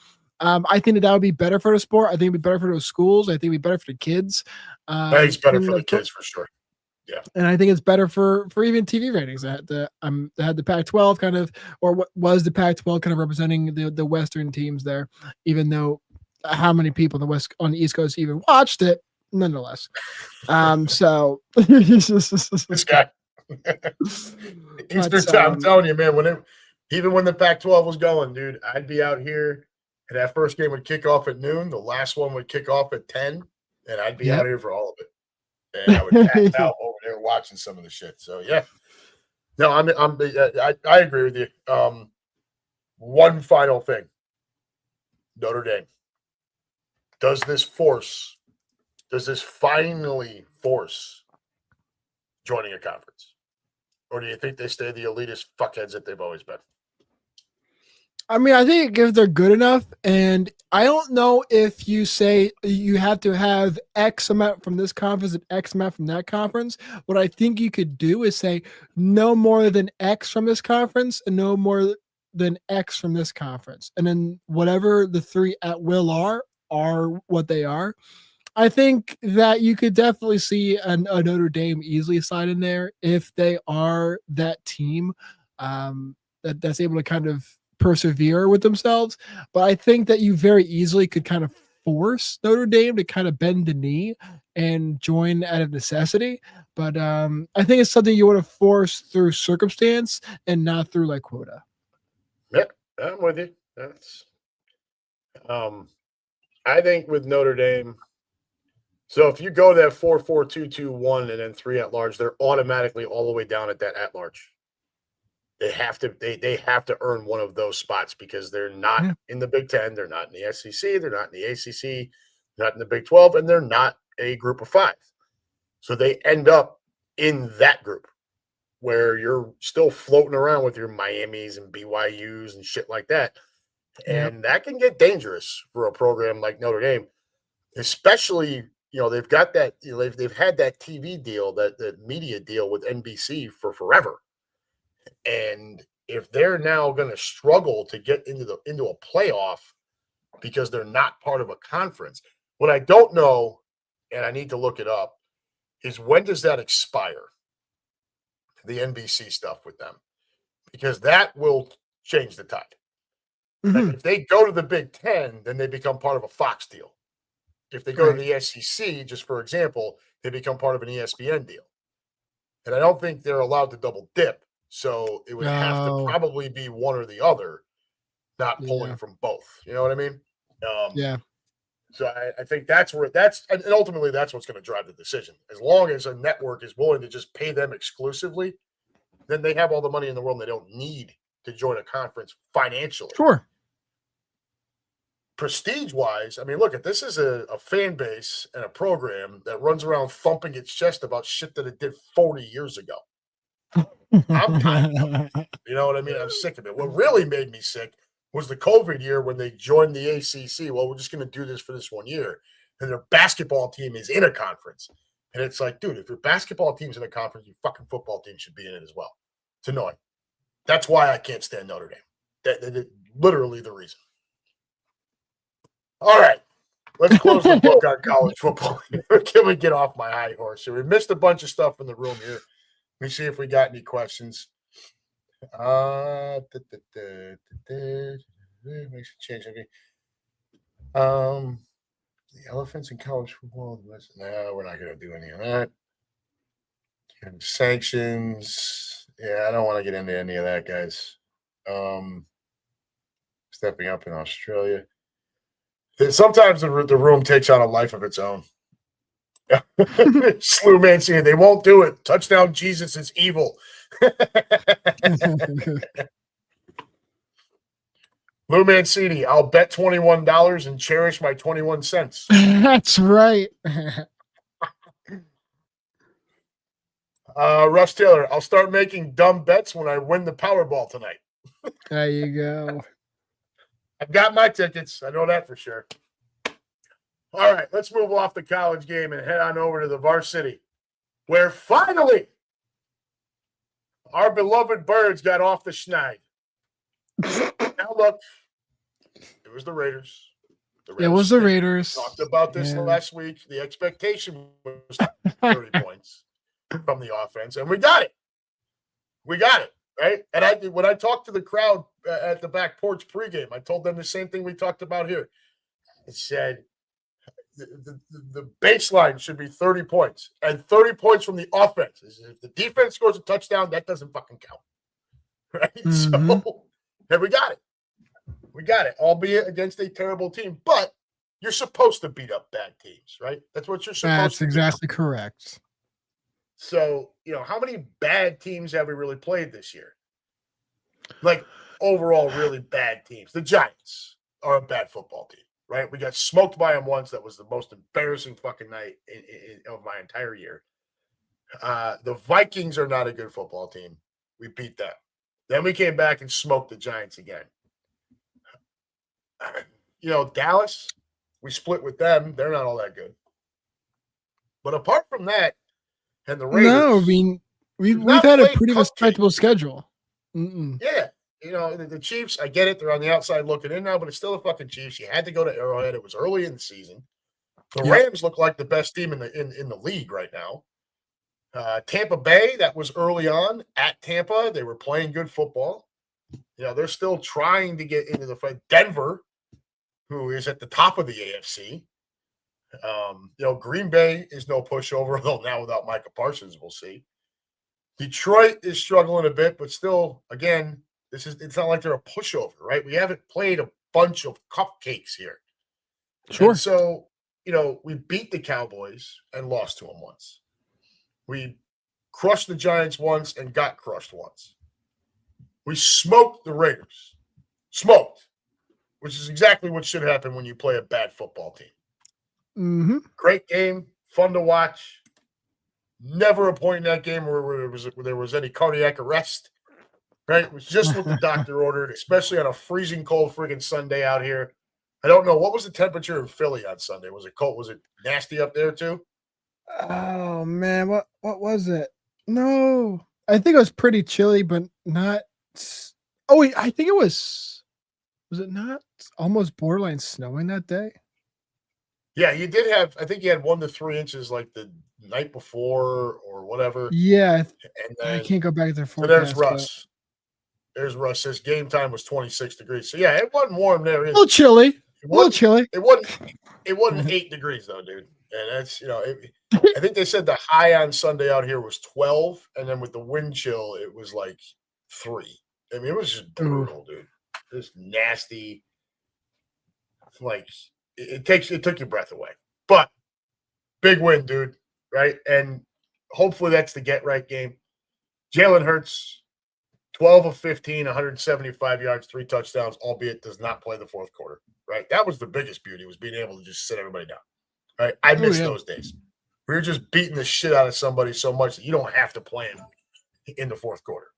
I think that would be better for the sport. I think it'd be better for those schools. I think it'd be better for the kids. It's better for the kids for sure. Yeah. And I think it's better for even TV ratings. They had the Pac-12 kind of, or what was the Pac-12 kind of representing the Western teams there, even though how many people on the East Coast even watched it, nonetheless. So this guy. Eastern time, I'm telling you, man, even when the Pac-12 was going, dude, I'd be out here and that first game would kick off at noon. The last one would kick off at 10. and I'd be Yep. out here for all of it. And I would pass out over there watching some of the shit. So yeah, no, I agree with you. One final thing, Notre Dame. Does this finally force joining a conference? Or do you think they stay the elitist fuckheads that they've always been? I mean, I think if they're good enough, and I don't know if you say you have to have X amount from this conference and X amount from that conference. What I think you could do is say no more than X from this conference and no more than X from this conference. And then whatever the three at will are what they are. I think that you could definitely see a Notre Dame easily slide in there if they are that team that's able to kind of persevere with themselves. But I think that you very easily could kind of force Notre Dame to kind of bend the knee and join out of necessity. But I think it's something you want to force through circumstance and not through like quota. Yeah, I'm with you. That's I think with Notre Dame. So if you go that 4-4-2-2-1 and then 3 at large, they're automatically all the way down at that at large. They have to earn one of those spots because they're not in the Big Ten, they're not in the SEC, they're not in the ACC, not in the Big 12, and they're not a group of 5. So they end up in that group where you're still floating around with your Miamis and BYUs and shit like that. And that can get dangerous for a program like Notre Dame, especially, they've got that, they've had that TV deal, that media deal with NBC for forever. And if they're now going to struggle to get into a playoff because they're not part of a conference, what I don't know, and I need to look it up, is when does that expire? The NBC stuff with them, because that will change the tide. Like if they go to the Big Ten, then they become part of a Fox deal. If they go to the SEC, just for example, they become part of an ESPN deal. And I don't think they're allowed to double dip. So it would have to probably be one or the other, not pulling from both. You know what I mean? So I think and ultimately that's what's going to drive the decision. As long as a network is willing to just pay them exclusively, then they have all the money in the world and they don't need to join a conference financially. Sure. Prestige-wise, I mean, look, this is a fan base and a program that runs around thumping its chest about shit that it did 40 years ago. I'm tired of it. You know what I mean? I'm sick of it. What really made me sick was the COVID year when they joined the ACC. Well, we're just going to do this for this 1 year. And their basketball team is in a conference. And it's like, dude, if your basketball team's in a conference, your fucking football team should be in it as well. It's annoying. That's why I can't stand Notre Dame. That's literally the reason. All right. Let's close the book on college football. Can we get off my high horse? So we missed a bunch of stuff in the room here. Let me see if we got any questions. Makes a change. The elephants in college football. No, we're not going to do any of that. And sanctions. Yeah, I don't want to get into any of that, guys. Stepping up in Australia. Sometimes the room takes on a life of its own. Slew Mancini, they won't do it. Touchdown Jesus is evil. Lou Mancini, I'll bet $21 and cherish my 21 cents. That's right. Russ Taylor, I'll start making dumb bets when I win the Powerball tonight. There you go. I've got my tickets. I know that for sure. All right, let's move off the college game and head on over to the varsity, where finally our beloved Birds got off the schneid. Now look, it was the Raiders. It was the Raiders. Talked about this last week. The expectation was 30 points from the offense, and we got it. We got it, right? And when I talked to the crowd at the back porch pregame, I told them the same thing we talked about here. I said the baseline should be 30 points, and 30 points from the offense. If the defense scores a touchdown, that doesn't fucking count, right? So, and we got it. We got it, albeit against a terrible team. But You're supposed to beat up bad teams, right? That's what you're supposed That's to exactly correct. do. So, how many bad teams have we really played this year? Like, overall, really bad teams. The Giants are a bad football team, right? We got smoked by them once. That was the most embarrassing fucking night of my entire year. The Vikings are not a good football team. We beat them. Then we came back and smoked the Giants again. Dallas, we split with them. They're not all that good. But apart from that, and the Raiders. No, I mean we've had a pretty respectable schedule. Yeah. The Chiefs, I get it. They're on the outside looking in now, but it's still the fucking Chiefs. You had to go to Arrowhead. It was early in the season. The Rams look like the best team in the league right now. Tampa Bay, that was early on at Tampa. They were playing good football. They're still trying to get into the fight. Denver, who is at the top of the AFC. Green Bay is no pushover, though now without Micah Parsons, we'll see. Detroit is struggling a bit, but still, again, it's not like they're a pushover, right? We haven't played a bunch of cupcakes here. Sure. And so, we beat the Cowboys and lost to them once. We crushed the Giants once and got crushed once. We smoked the Raiders. Smoked, which is exactly what should happen when you play a bad football team. Mm-hmm. Great game, fun to watch. Never a point in that game where there was any cardiac arrest. Right? It was just what the doctor ordered, especially on a freezing cold friggin' Sunday out here. I don't know. What was the temperature in Philly on Sunday? Was it cold? Was it nasty up there too? Oh man, what was it? No, I think it was pretty chilly, but not. Oh wait, I think it was. Was it not almost borderline snowing that day? Yeah, you did have. I think you had 1 to 3 inches like the night before or whatever. Yeah, and then, I can't go back to their forecast. So there's Russ. There's Russ. His game time was 26 degrees. So yeah, it wasn't warm there. A little chilly. It wasn't 8 degrees though, dude. And that's I think they said the high on Sunday out here was 12, and then with the wind chill, it was like 3. I mean, it was just brutal, dude. It was nasty. Like it took your breath away. But big win, dude. Right? And hopefully that's the get right game. Jalen Hurts, 12 of 15, 175 yards, 3 touchdowns, albeit does not play the fourth quarter. Right? That was the biggest beauty, was being able to just sit everybody down. Right? I miss those days. We were just beating the shit out of somebody so much that you don't have to play him in the fourth quarter.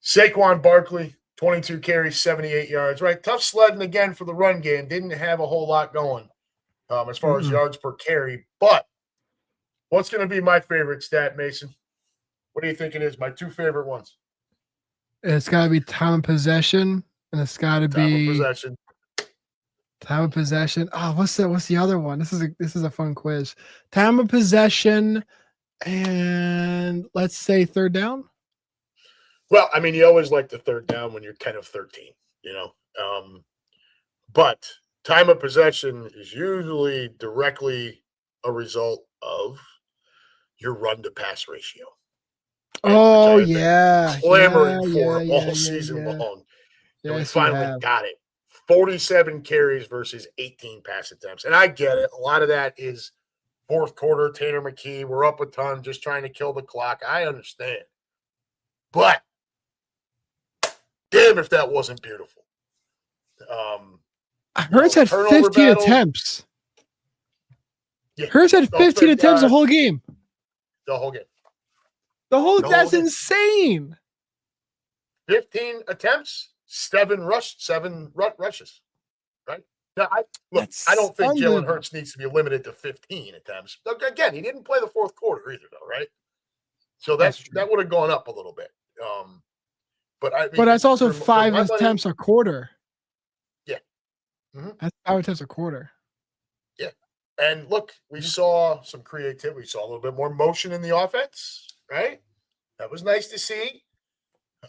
Saquon Barkley, 22 carries, 78 yards. Right? Tough sledding again for the run game. Didn't have a whole lot going as far as yards per carry. But what's going to be my favorite stat, Mason? What do you think it is? My 2 favorite ones. It's got to be time of possession, and it's got to be possession. Time of possession. Oh, what's the other one? This is a fun quiz. Time of possession, and let's say third down. Well, I mean, you always like the third down when you're 10 of 13, but time of possession is usually directly a result of your run to pass ratio. Oh yeah, clamoring for all season long. And we finally got it. 47 carries versus 18 pass attempts. And I get it. A lot of that is fourth quarter, Tanner McKee. We're up a ton, just trying to kill the clock. I understand. But damn if that wasn't beautiful. Hurts had 15 attempts. Yeah. Hurts had 15 attempts the whole game. The whole game. That's insane. 15 attempps, 7 rushes. Right? Now, I don't think Jalen Hurts needs to be limited to 15 attempts. Again, he didn't play the fourth quarter either, though, right? So that would have gone up a little bit. But that's also 5 attempts a quarter. Yeah. Mm-hmm. That's 5 attempts a quarter. Yeah. And look, we saw some creativity. We saw a little bit more motion in the offense, right? That was nice to see.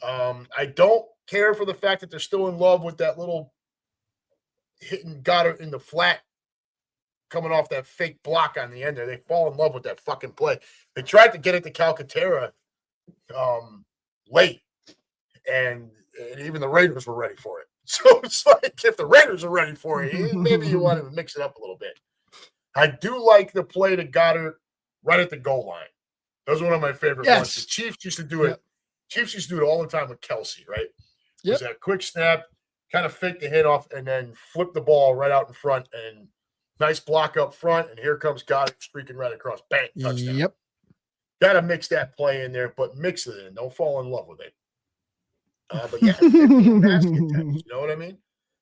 I don't care for the fact that they're still in love with that little hitting Goddard in the flat coming off that fake block on the end there. They fall in love with that fucking play. They tried to get it to Calcaterra late, and even the Raiders were ready for it. So it's like if the Raiders are ready for it, maybe you want to mix it up a little bit. I do like the play to Goddard right at the goal line. That was one of my favorite ones. The Yes. Chiefs used to do it. Yep. Chiefs used to do it all the time with Kelsey, right? Yep. Was that quick snap, kind of fake the hit off, and then flip the ball right out in front, and nice block up front, and here comes Goddard streaking right across. Bang, touchdown. Yep. Got to mix that play in there, but mix it in. Don't fall in love with it. But yeah, 15 passing attempts. You know what I mean?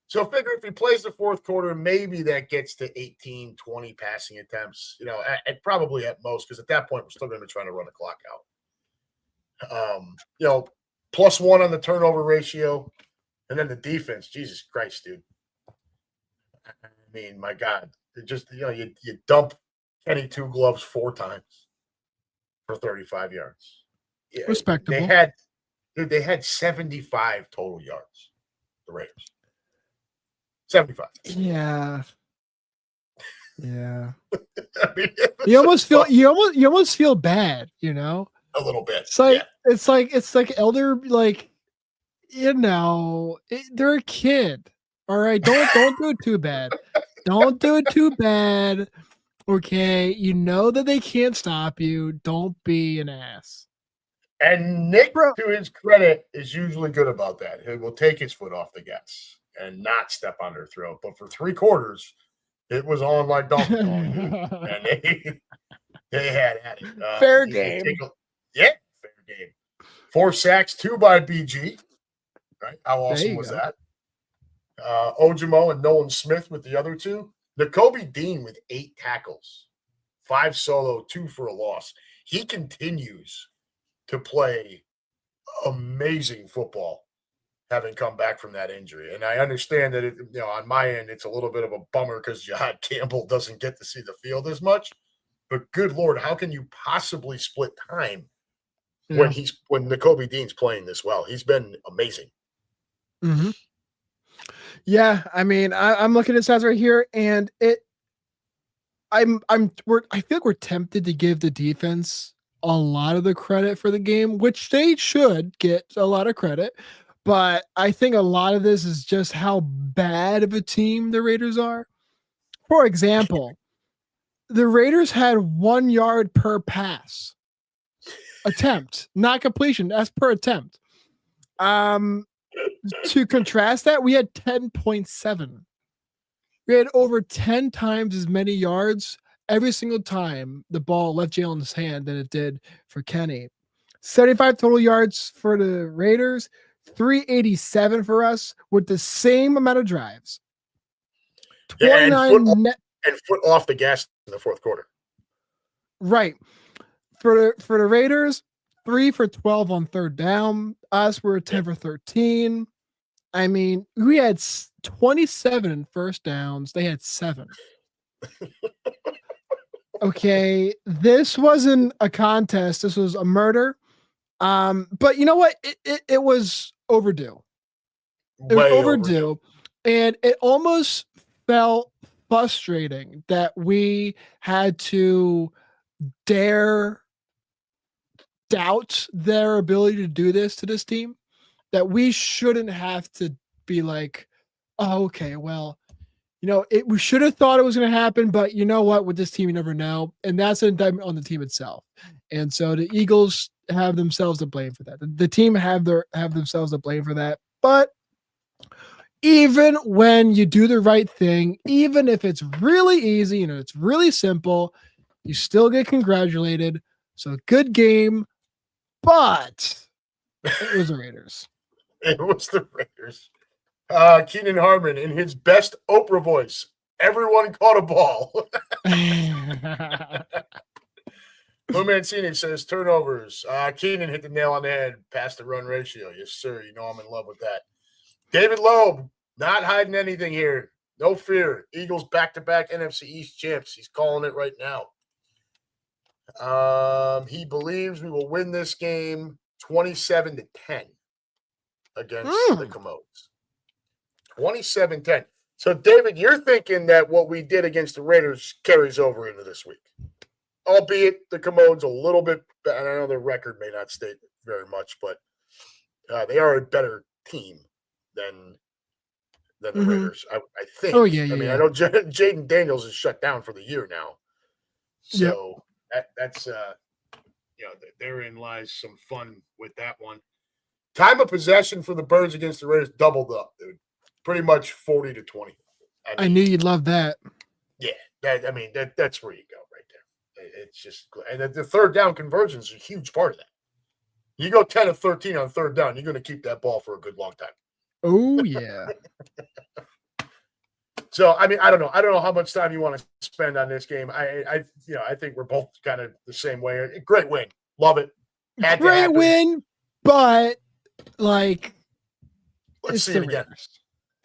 So figure if he plays the fourth quarter, maybe that gets to 18, 20 passing attempts. You know, at probably at most, because at that point we're still going to be trying to run the clock out. You know, +1 on the turnover ratio, and then the defense. Jesus Christ, dude! I mean, my God, just you dump Kenny two gloves 4 times for 35 yards. Yeah, Respectable. They had 75 total yards. The Raiders. 75. Yeah. Yeah. I mean, You almost feel bad, you know? a little bit. It's like elder, like, you know, they're a kid. All right. Don't do it too bad. Don't do it too bad. Okay. You know that they can't stop you. Don't be an ass. And Nick, to his credit, is usually good about that. He will take his foot off the gas and not step on their throat. But for 3 quarters, it was on like Donkey Kong, dude. And they had at it. Fair game. Fair game. 4 sacks, 2 by BG. Right? How awesome was that? Ojimo and Nolan Smith with the other 2. Nakobe Dean with 8 tackles, 5 solo, 2 for a loss. He continues to play amazing football, having come back from that injury. And I understand that on my end, it's a little bit of a bummer because Jihad Campbell doesn't get to see the field as much. But good Lord, how can you possibly split time when Nakobe Dean's playing this well? He's been amazing. Mm-hmm. Yeah, I mean, I'm looking at stats right here, and I feel like we're tempted to give the defense a lot of the credit for the game, which they should get a lot of credit. But I think a lot of this is just how bad of a team the Raiders are. For example, the Raiders had 1 yard per pass attempt, not completion. That's per attempt. To contrast that, we had 10.7. We had over 10 times as many yards every single time the ball left Jalen's hand than it did for Kenny. 75 total yards for the Raiders, 387 for us with the same amount of drives. 29 and foot off the gas in the fourth quarter. Right. For the Raiders, 3 for 12 on third down. Us were 10 for 13. I mean, we had 27 first downs. They had 7. Okay, this wasn't a contest. This was a murder. But you know what? It was overdue. It was overdue. And it almost felt frustrating that we had to dare doubt their ability to do this to this team, that we shouldn't have to be like, oh, okay, well, we should have thought it was going to happen, but you know what? With this team, you never know. And that's an indictment on the team itself. And so the Eagles have themselves to blame for that. The team have themselves to blame for that. But even when you do the right thing, even if it's really easy, it's really simple, you still get congratulated. So good game, but it was the Raiders. It was the Raiders. Keenan Harmon in his best Oprah voice. Everyone caught a ball. Lou Mancini says turnovers. Keenan hit the nail on the head past the run ratio. Yes, sir. You know I'm in love with that. David Loeb, not hiding anything here. No fear. Eagles back-to-back NFC East champs. He's calling it right now. He believes we will win this game 27-10 against the Commodes. 27-10. So, David, you're thinking that what we did against the Raiders carries over into this week. Albeit the Commodes a little bit, and I know their record may not state very much, but they are a better team than than the Mhm. Raiders. I think. Oh, yeah, I yeah, mean, I yeah. know Jaden Daniels is shut down for the year now, Yep. so that's therein lies some fun with that one. Time of possession for the Birds against the Raiders doubled up, dude. Pretty much 40-20. I knew you'd love that. Yeah, that's where you go right there. It's just, and the third down conversion is a huge part of that. You go 10 of 13 on third down, you're going to keep that ball for a good long time. Oh, yeah. So, I mean, I don't know how much time you want to spend on this game. I think we're both kind of the same way. Great win. Love it. Had to Great happen. win, but like Let's it's see the it again.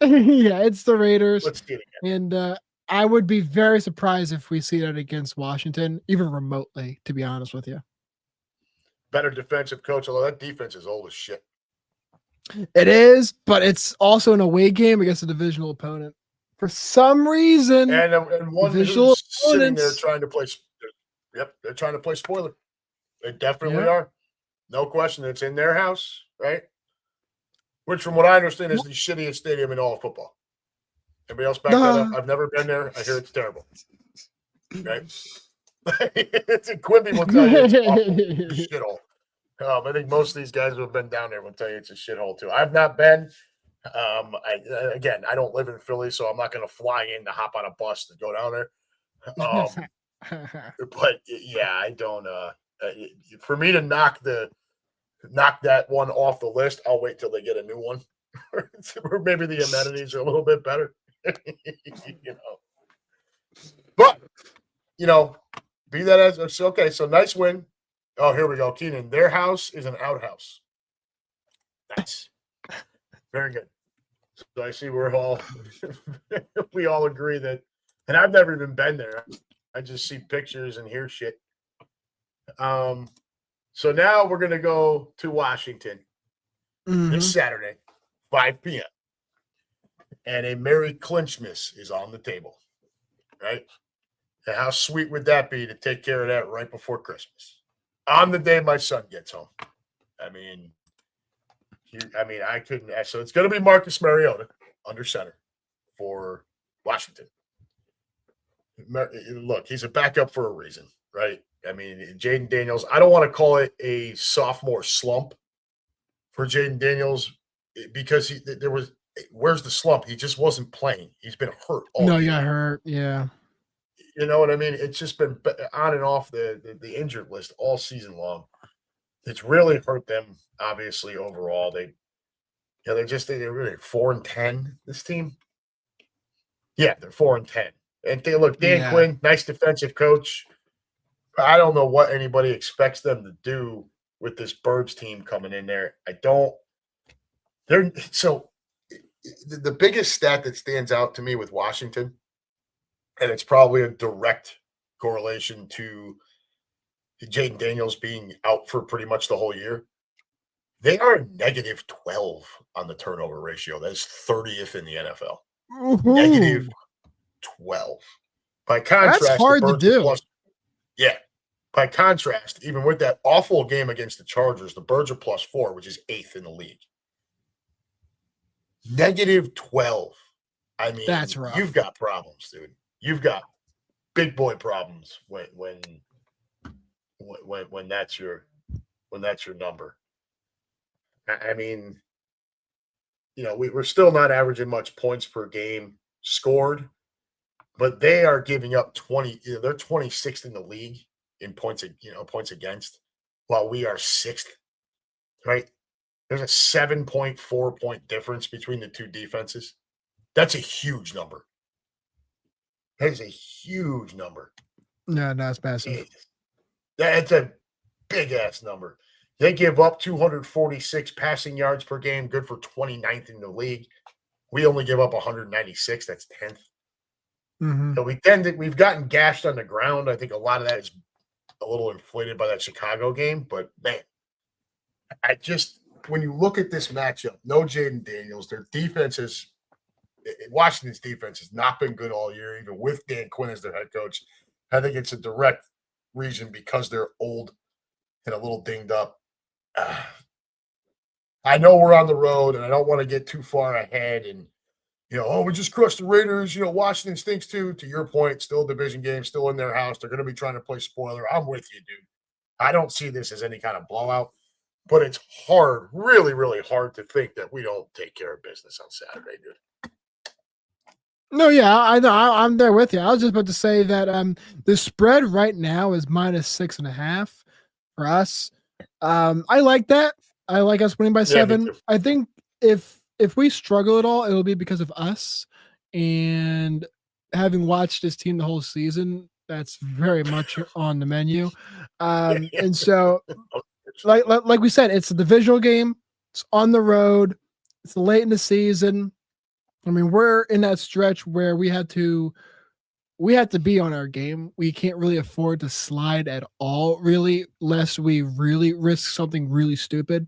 Raiders. Yeah, it's the Raiders. Let's see it again. And I would be very surprised if we see that against Washington, even remotely, to be honest with you. Better defensive coach, although that defense is old as shit. It is, but it's also an away game against a divisional opponent. For some reason, And one divisional who's sitting there opponents. trying to play. Yep, they're trying to play spoiler. They definitely Yeah. are. No question. It's in their house, right? Which, from what I understand, is the shittiest stadium in all of football. Anybody else back that up? I've never been there. I hear it's terrible. Right? It's Quimby will tell you it's awful. It's a shithole. I think most of these guys who have been down there will tell you it's a shithole too. I've not been. I don't live in Philly, so I'm not going to fly in to hop on a bus to go down there. But yeah, I don't. For me to knock that one off the list, I'll wait till they get a new one, or maybe the amenities are a little bit better. But be that as it's okay. So nice win. Oh, here we go, Keenan. Their house is an outhouse. Nice, very good. So I see we all agree that, and I've never even been there. I just see pictures and hear shit. So now we're gonna go to Washington this Saturday, 5 p.m. And a Merry CLINCHMAS is on the table, right? And how sweet would that be to take care of that right before Christmas, on the day my son gets home? I mean, I couldn't. So it's going to be Marcus Mariota under center for Washington. Look, he's a backup for a reason, right? I mean, Jaden Daniels, I don't want to call it a sophomore slump for Jaden Daniels because where's the slump? He just wasn't playing. He's been hurt all year. No, he got hurt. Yeah. You know what I mean? It's just been on and off the injured list all season long. It's really hurt them, obviously, overall. They're really 4-10, this team. Yeah, they're 4-10. And look, Dan Quinn, nice defensive coach. I don't know what anybody expects them to do with this Birds team coming in there. The biggest stat that stands out to me with Washington, and it's probably a direct correlation to Jaden Daniels being out for pretty much the whole year. They are -12 on the turnover ratio. That is 30th in the NFL. -12. By contrast, that's hard to do. By contrast, even with that awful game against the Chargers, the Birds are +4, which is 8th in the league. -12. I mean, that's rough. You've got problems, dude. You've got big boy problems when that's your number. I mean, we're still not averaging much points per game scored, but they are giving up 20. They're 26th in the league in points against, while we are 6th. Right? There's a 7.4 point difference between the two defenses. That's a huge number. That is a huge number. No, it's massive. That's a big ass number. They give up 246 passing yards per game, good for 29th in the league. We only give up 196. That's 10th. So we've gotten gashed on the ground. I think a lot of that is a little inflated by that Chicago game. But man, when you look at this matchup, no Jaden Daniels, Washington's defense has not been good all year, even with Dan Quinn as their head coach. I think it's a direct reason because they're old and a little dinged up. I know we're on the road, and I don't want to get too far ahead and We just crushed the Raiders. Washington stinks too. To your point, still a division game, still in their house. They're going to be trying to play spoiler. I'm with you, dude. I don't see this as any kind of blowout, but it's hard, really, really hard to think that we don't take care of business on Saturday, dude. No, yeah, I know. I'm there with you. I was just about to say that the spread right now is -6.5 for us. I like that. I like us winning by 7. I think if we struggle at all, it'll be because of us. And having watched this team the whole season, that's very much on the menu. And so, like we said, it's a divisional game. It's on the road. It's late in the season. I mean, we're in that stretch where we had to be on our game. We can't really afford to slide at all, really, lest we really risk something really stupid.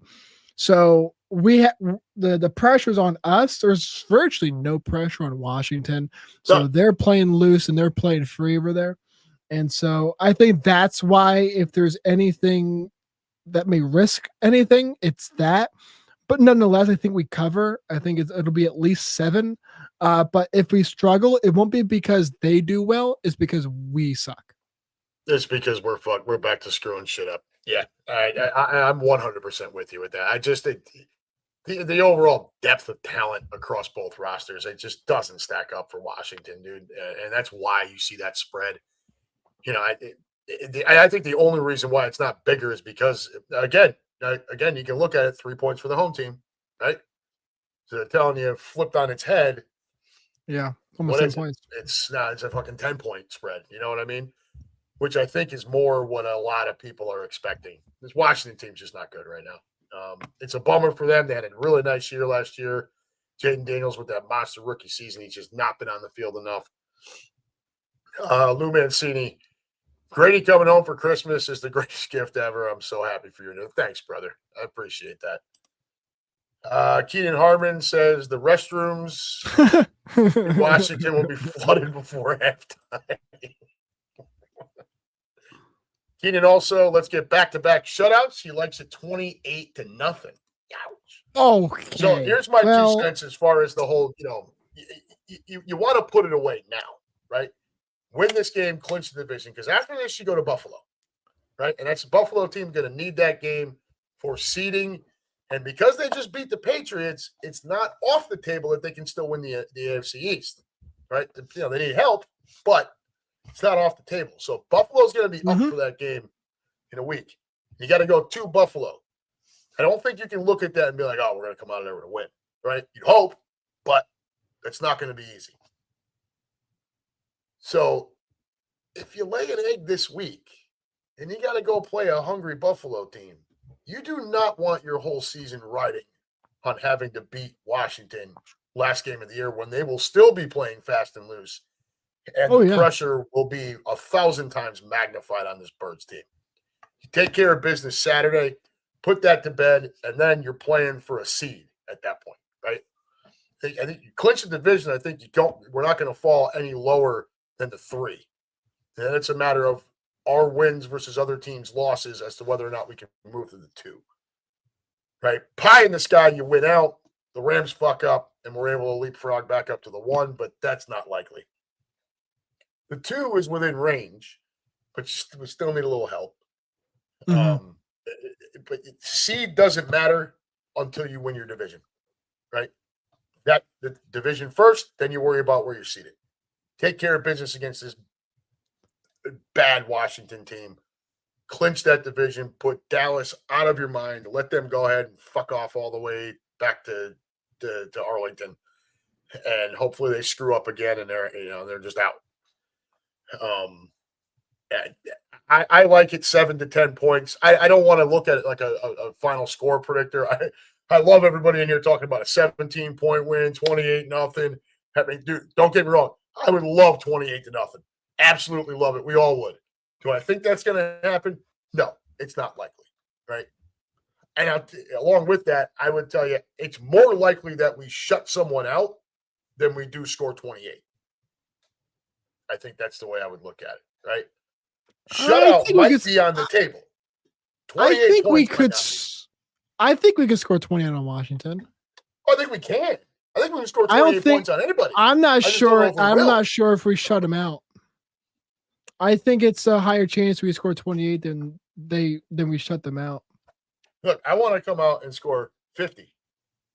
So the pressure's on us. There's virtually no pressure on Washington. So they're playing loose and they're playing free over there. And so I think that's why, if there's anything that may risk anything, it's that. But nonetheless, I think we cover. I think it'll be at least 7. But if we struggle, it won't be because they do well. It's because we suck. It's because we're fucked. We're back to screwing shit up. Yeah, I'm 100% with you with that. I just think the overall depth of talent across both rosters, it just doesn't stack up for Washington, dude. And that's why you see that spread. I think the only reason why it's not bigger is because, again, you can look at it, 3 points for the home team, right? So they're telling you flipped on its head. Yeah, almost 10 points. It's a fucking 10-point spread. You know what I mean? Which I think is more what a lot of people are expecting. This Washington team's just not good right now. It's a bummer for them. They had a really nice year last year. Jaden Daniels with that monster rookie season. He's just not been on the field enough. Lou Mancini, Grady coming home for Christmas is the greatest gift ever. I'm so happy for you. Thanks, brother. I appreciate that. Keenan Harmon says the restrooms in Washington will be flooded before halftime. Keenan also, let's get back-to-back shutouts. He likes it 28-0. Ouch. Okay. So here's my 2 cents as far as the whole, you want to put it away now, right? Win this game, clinch the division, because after this, you go to Buffalo, right? And that's a Buffalo team going to need that game for seeding. And because they just beat the Patriots, it's not off the table that they can still win the AFC East, right? They need help, but it's not off the table. So Buffalo's going to be up for that game in a week. You got to go to Buffalo. I don't think you can look at that and be like, oh, we're going to come out of there with a win, right? You hope, but it's not going to be easy. So if you lay an egg this week and you got to go play a hungry Buffalo team, you do not want your whole season riding on having to beat Washington last game of the year when they will still be playing fast and loose. And the pressure will be 1,000 times magnified on this Birds team. You take care of business Saturday, put that to bed, and then you're playing for a seed at that point, right? I think you clinch the division. I think we're not going to fall any lower than the 3. And then it's a matter of our wins versus other teams' losses as to whether or not we can move to the 2. Right? Pie in the sky, you win out, the Rams fuck up, and we're able to leapfrog back up to the 1, but that's not likely. The 2 is within range, but we still need a little help. But seed doesn't matter until you win your division, right? That the division first, then you worry about where you're seated. Take care of business against this bad Washington team. Clinch that division. Put Dallas out of your mind. Let them go ahead and fuck off all the way back to Arlington, and hopefully they screw up again and they're just out. I like it 7 to 10 points. I don't want to look at it like a final score predictor. I love everybody in here talking about a 17-point win, 28-0. I mean, dude, don't get me wrong. I would love 28-0. Absolutely love it. We all would. Do I think that's going to happen? No, it's not likely, right? And along with that, I would tell you it's more likely that we shut someone out than we do score 28. I think that's the way I would look at it, right? Shutout might be on the table. I think we could score 28 on Washington. I think we can. I think we can score I don't 28 think points on anybody. I'm not just don't know sure. if we I'm will. not sure if we shut them out. I think it's a higher chance we score 28 than we shut them out. Look, I want to come out and score 50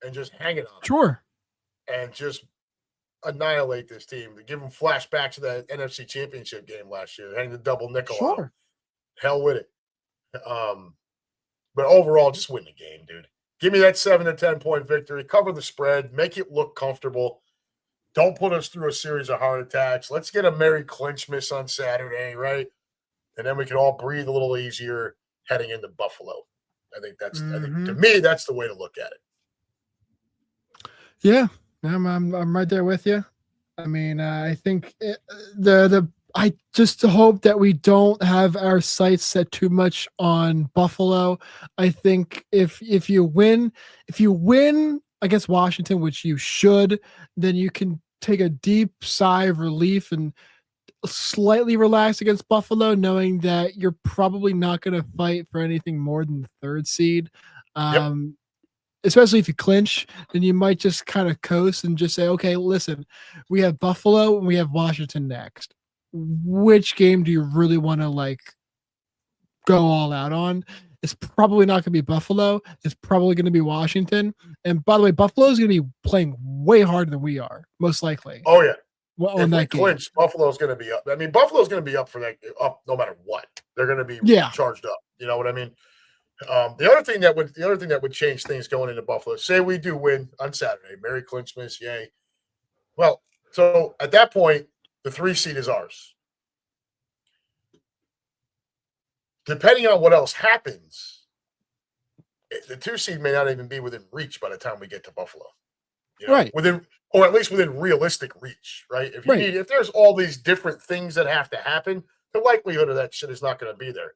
and just hang it on them Sure. and just annihilate this team. To give them flashbacks to that NFC Championship game last year, hang the double nickel on them. Hell with it. But overall, just win the game, dude. Give me that 7 to 10 point victory. Cover the spread. Make it look comfortable. Don't put us through a series of heart attacks. Let's get a Merry CLINCHMAS on Saturday, right? And then we can all breathe a little easier heading into Buffalo. I think to me, that's the way to look at it. Yeah, I'm right there with you. I mean, I think I just hope that we don't have our sights set too much on Buffalo. I think if you win against Washington, which you should, then you can take a deep sigh of relief and slightly relax against Buffalo, knowing that you're probably not going to fight for anything more than the 3rd seed. Especially if you clinch, then you might just kind of coast and just say, okay, listen, we have Buffalo and we have Washington next. Which game do you really want to go all out on? It's probably not going to be Buffalo. It's probably going to be Washington. And by the way, Buffalo is going to be playing way harder than we are, most likely. Oh yeah. On that game. Clinch, Buffalo's going to be up. I mean, Buffalo's going to be up for that, up no matter what. They're going to be charged up. You know what I mean? The other thing that would change things going into Buffalo. Say we do win on Saturday, Merry CLINCHMAS, yay. Well, so at that point, the 3 seed is ours. Depending on what else happens, the 2 seed may not even be within reach by the time we get to Buffalo. You know, right. Or at least within realistic reach, right? If there's all these different things that have to happen, the likelihood of that shit is not going to be there.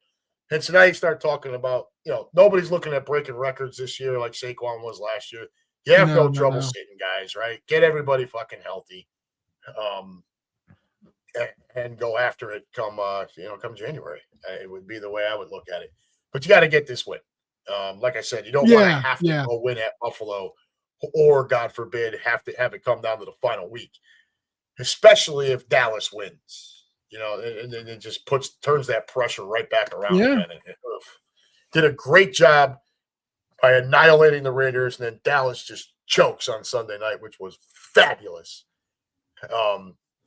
And so now you start talking about, nobody's looking at breaking records this year like Saquon was last year. You have no trouble sitting guys, right? Get everybody fucking healthy, and go after it come January. It would be the way I would look at it. But you got to get this win. Like I said, you don't want to have to go win at Buffalo, or God forbid, have it come down to the final week, especially if Dallas wins. And then it just turns that pressure right back around again. And did a great job by annihilating the Raiders, and then Dallas just chokes on Sunday night, which was fabulous.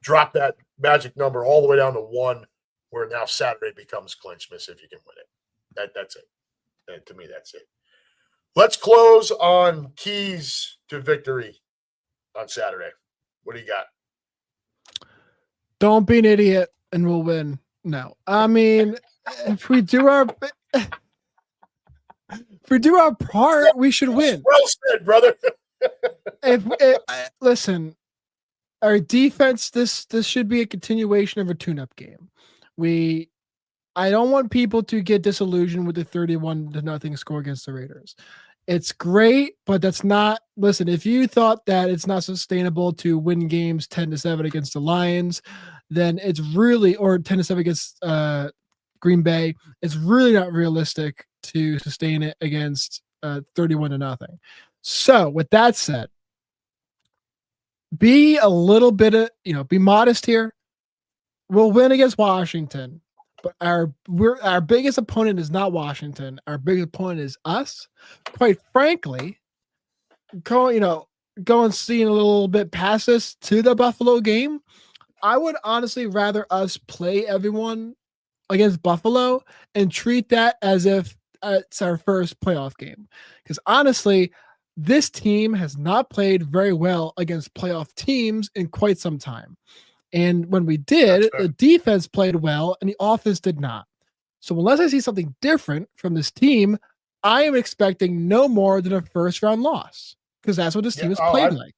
Drop that magic number all the way down to 1, where now Saturday becomes CLINCHMAS if you can win it. That's it. To me, that's it. Let's close on keys to victory on Saturday. What do you got? Don't be an idiot and we'll win. No, I mean, if we do our part, we should win. Well said, brother. Listen, our defense. This should be a continuation of a tune-up game. I don't want people to get disillusioned with the 31-0 score against the Raiders. It's great, but that's not. Listen, if you thought that it's not sustainable to win games 10-7 against the Lions, then it's really, or 10-7 against Green Bay, it's really not realistic to sustain it against 31-0. So, with that said, be a little bit of, be modest here. We'll win against Washington. But our biggest opponent is not Washington. Our biggest opponent is us. Quite frankly, going seeing a little bit past this to the Buffalo game, I would honestly rather us play everyone against Buffalo and treat that as if it's our first playoff game. Because honestly, this team has not played very well against playoff teams in quite some time. And when we did, the defense played well and the offense did not. So unless I see something different from this team, I am expecting no more than a first-round loss, because that's what this team has played like.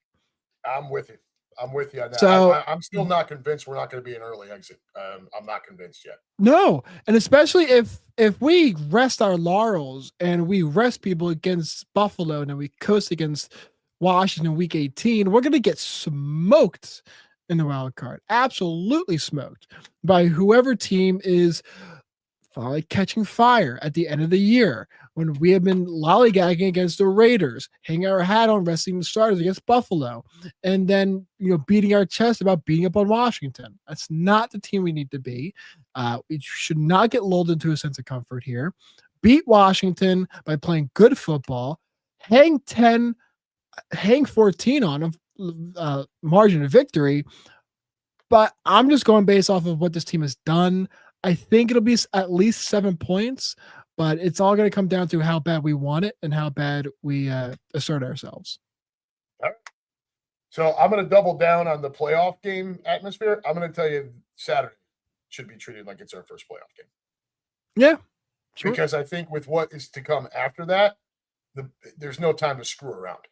I'm with you. I'm with you on that. So, I'm still not convinced we're not going to be an early exit. I'm not convinced yet. No, and especially if we rest our laurels and we rest people against Buffalo and then we coast against Washington week 18, we're going to get smoked in the wild card. Absolutely smoked by whoever team is finally catching fire at the end of the year when we have been lollygagging against the Raiders, hanging our hat on resting the starters against Buffalo, and then beating our chest about beating up on Washington. That's not the team we need to be. We should not get lulled into a sense of comfort here. Beat Washington by playing good football, hang 14 on them, margin of victory. But I'm just going based off of what this team has done. I think it'll be at least 7 points, but it's all going to come down to how bad we want it and how bad we assert ourselves. All right. So I'm going to double down on the playoff game atmosphere. I'm going to tell you Saturday should be treated like it's our first playoff game. Yeah, sure. Because I think with what is to come after that, there's no time to screw around,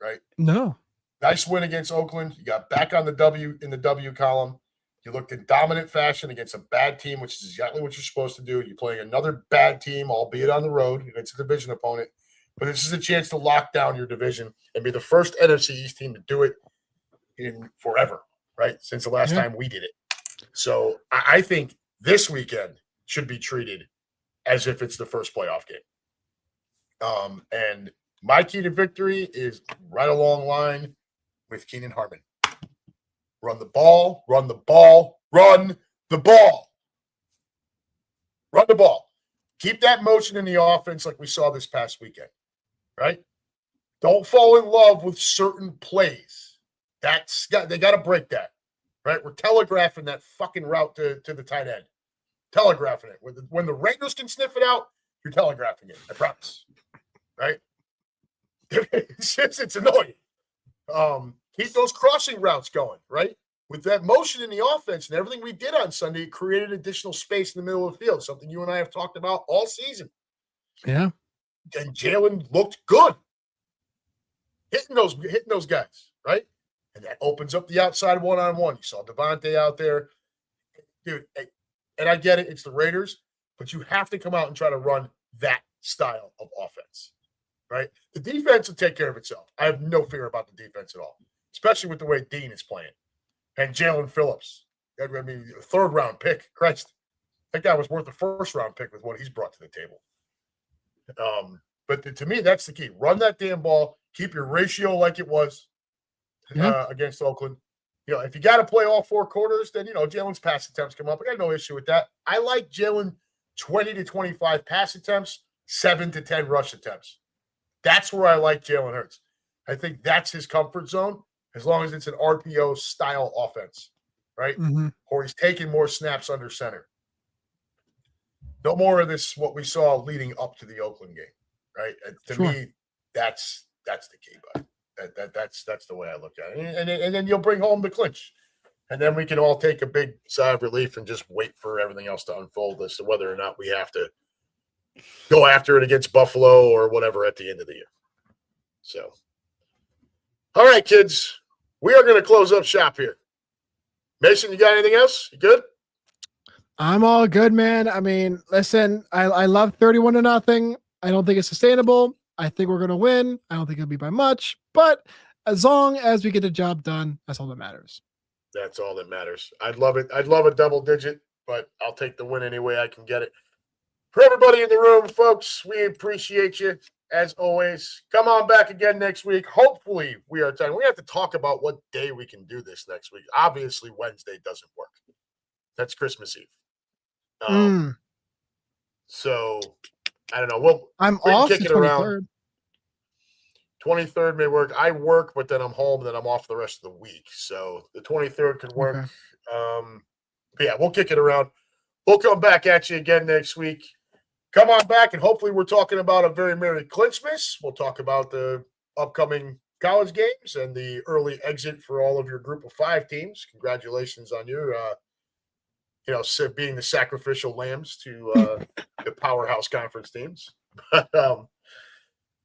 right? No. Nice win against Oakland. You got back on the W in the W column. You looked in dominant fashion against a bad team, which is exactly what you're supposed to do. You're playing another bad team, albeit on the road, and it's a division opponent. But this is a chance to lock down your division and be the first NFC East team to do it in forever, right? Since the last time we did it. So I think this weekend should be treated as if it's the first playoff game. And my key to victory is right along line with Keenan Harmon. Run the ball, run the ball, run the ball. Run the ball. Keep that motion in the offense like we saw this past weekend, right? Don't fall in love with certain plays. They got to break that, right? We're telegraphing that fucking route to the tight end. Telegraphing it. When the Raiders can sniff it out, you're telegraphing it. I promise, right? It's annoying. Keep those crossing routes going, right? With that motion in the offense and everything we did on Sunday, it created additional space in the middle of the field, something you and I have talked about all season. Yeah. And Jalen looked good. Hitting those guys, right? And that opens up the outside one-on-one. You saw Devontae out there. Dude, and I get it, it's the Raiders, but you have to come out and try to run that style of offense, right? The defense will take care of itself. I have no fear about the defense at all, especially with the way Dean is playing. And Jalen Phillips, I mean, a third-round pick. Christ, that guy was worth a first-round pick with what he's brought to the table. But to me, that's the key. Run that damn ball. Keep your ratio like it was against Oakland. If you got to play all 4 quarters, then, Jalen's pass attempts come up. I got no issue with that. I like Jalen 20 to 25 pass attempts, 7 to 10 rush attempts. That's where I like Jalen Hurts. I think that's his comfort zone, as long as it's an RPO style offense, right? Mm-hmm. Or he's taking more snaps under center. No more of this, what we saw leading up to the Oakland game, right? To me, that's the key, bud. That's the way I look at it. And then you'll bring home the clinch. And then we can all take a big sigh of relief and just wait for everything else to unfold as to whether or not we have to go after it against Buffalo or whatever at the end of the year. So, all right, kids, we are going to close up shop here. Mason, you got anything else? You good? I'm all good, man. I mean, listen, I love 31-0. I don't think it's sustainable. I think we're going to win. I don't think it'll be by much, but as long as we get the job done, that's all that matters. That's all that matters. I'd love it. I'd love a double digit, but I'll take the win any way I can get it. For everybody in the room, folks, we appreciate you as always. Come on back again next week. Hopefully we are done. We have to talk about what day we can do this next week. Obviously, Wednesday doesn't work. That's Christmas Eve. So I don't know. I'm we off kick the it 23rd. Around. 23rd may work. I work, but then I'm home, then I'm off the rest of the week. So the 23rd could work. Okay. But yeah, we'll kick it around. We'll come back at you again next week. Come on back, and hopefully we're talking about a very Merry CLINCHMAS. We'll talk about the upcoming college games and the early exit for all of your group of 5 teams. Congratulations on your being the sacrificial lambs to the powerhouse conference teams.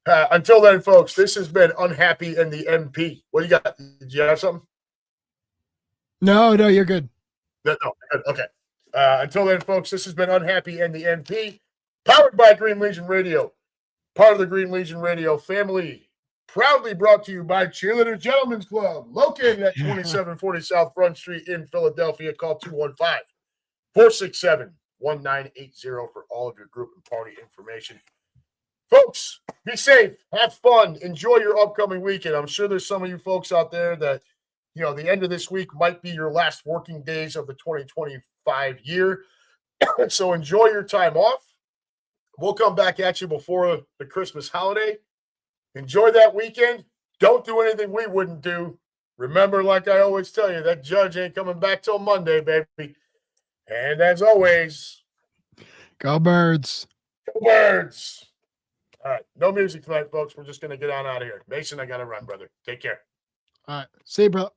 Until then, folks, this has been UnHappy and the MP. What do you got? Did you have something? No, you're good. No, good. Okay. Until then, folks, this has been UnHappy and the MP, powered by Green Legion Radio, part of the Green Legion Radio family, proudly brought to you by Cheerleader Gentlemen's Club, located at 2740 South Front Street in Philadelphia. Call 215-467-1019 1980 for all of your group and party information. Folks, be safe, have fun, enjoy your upcoming weekend. I'm sure there's some of you folks out there that, the end of this week might be your last working days of the 2025 year. So enjoy your time off. We'll come back at you before the Christmas holiday. Enjoy that weekend. Don't do anything we wouldn't do. Remember, like I always tell you, that judge ain't coming back till Monday, baby. And as always, Go Birds. go Birds. All right. No music tonight, folks. We're just going to get on out of here. Mason, I got to run, brother. Take care. All right. See you, bro.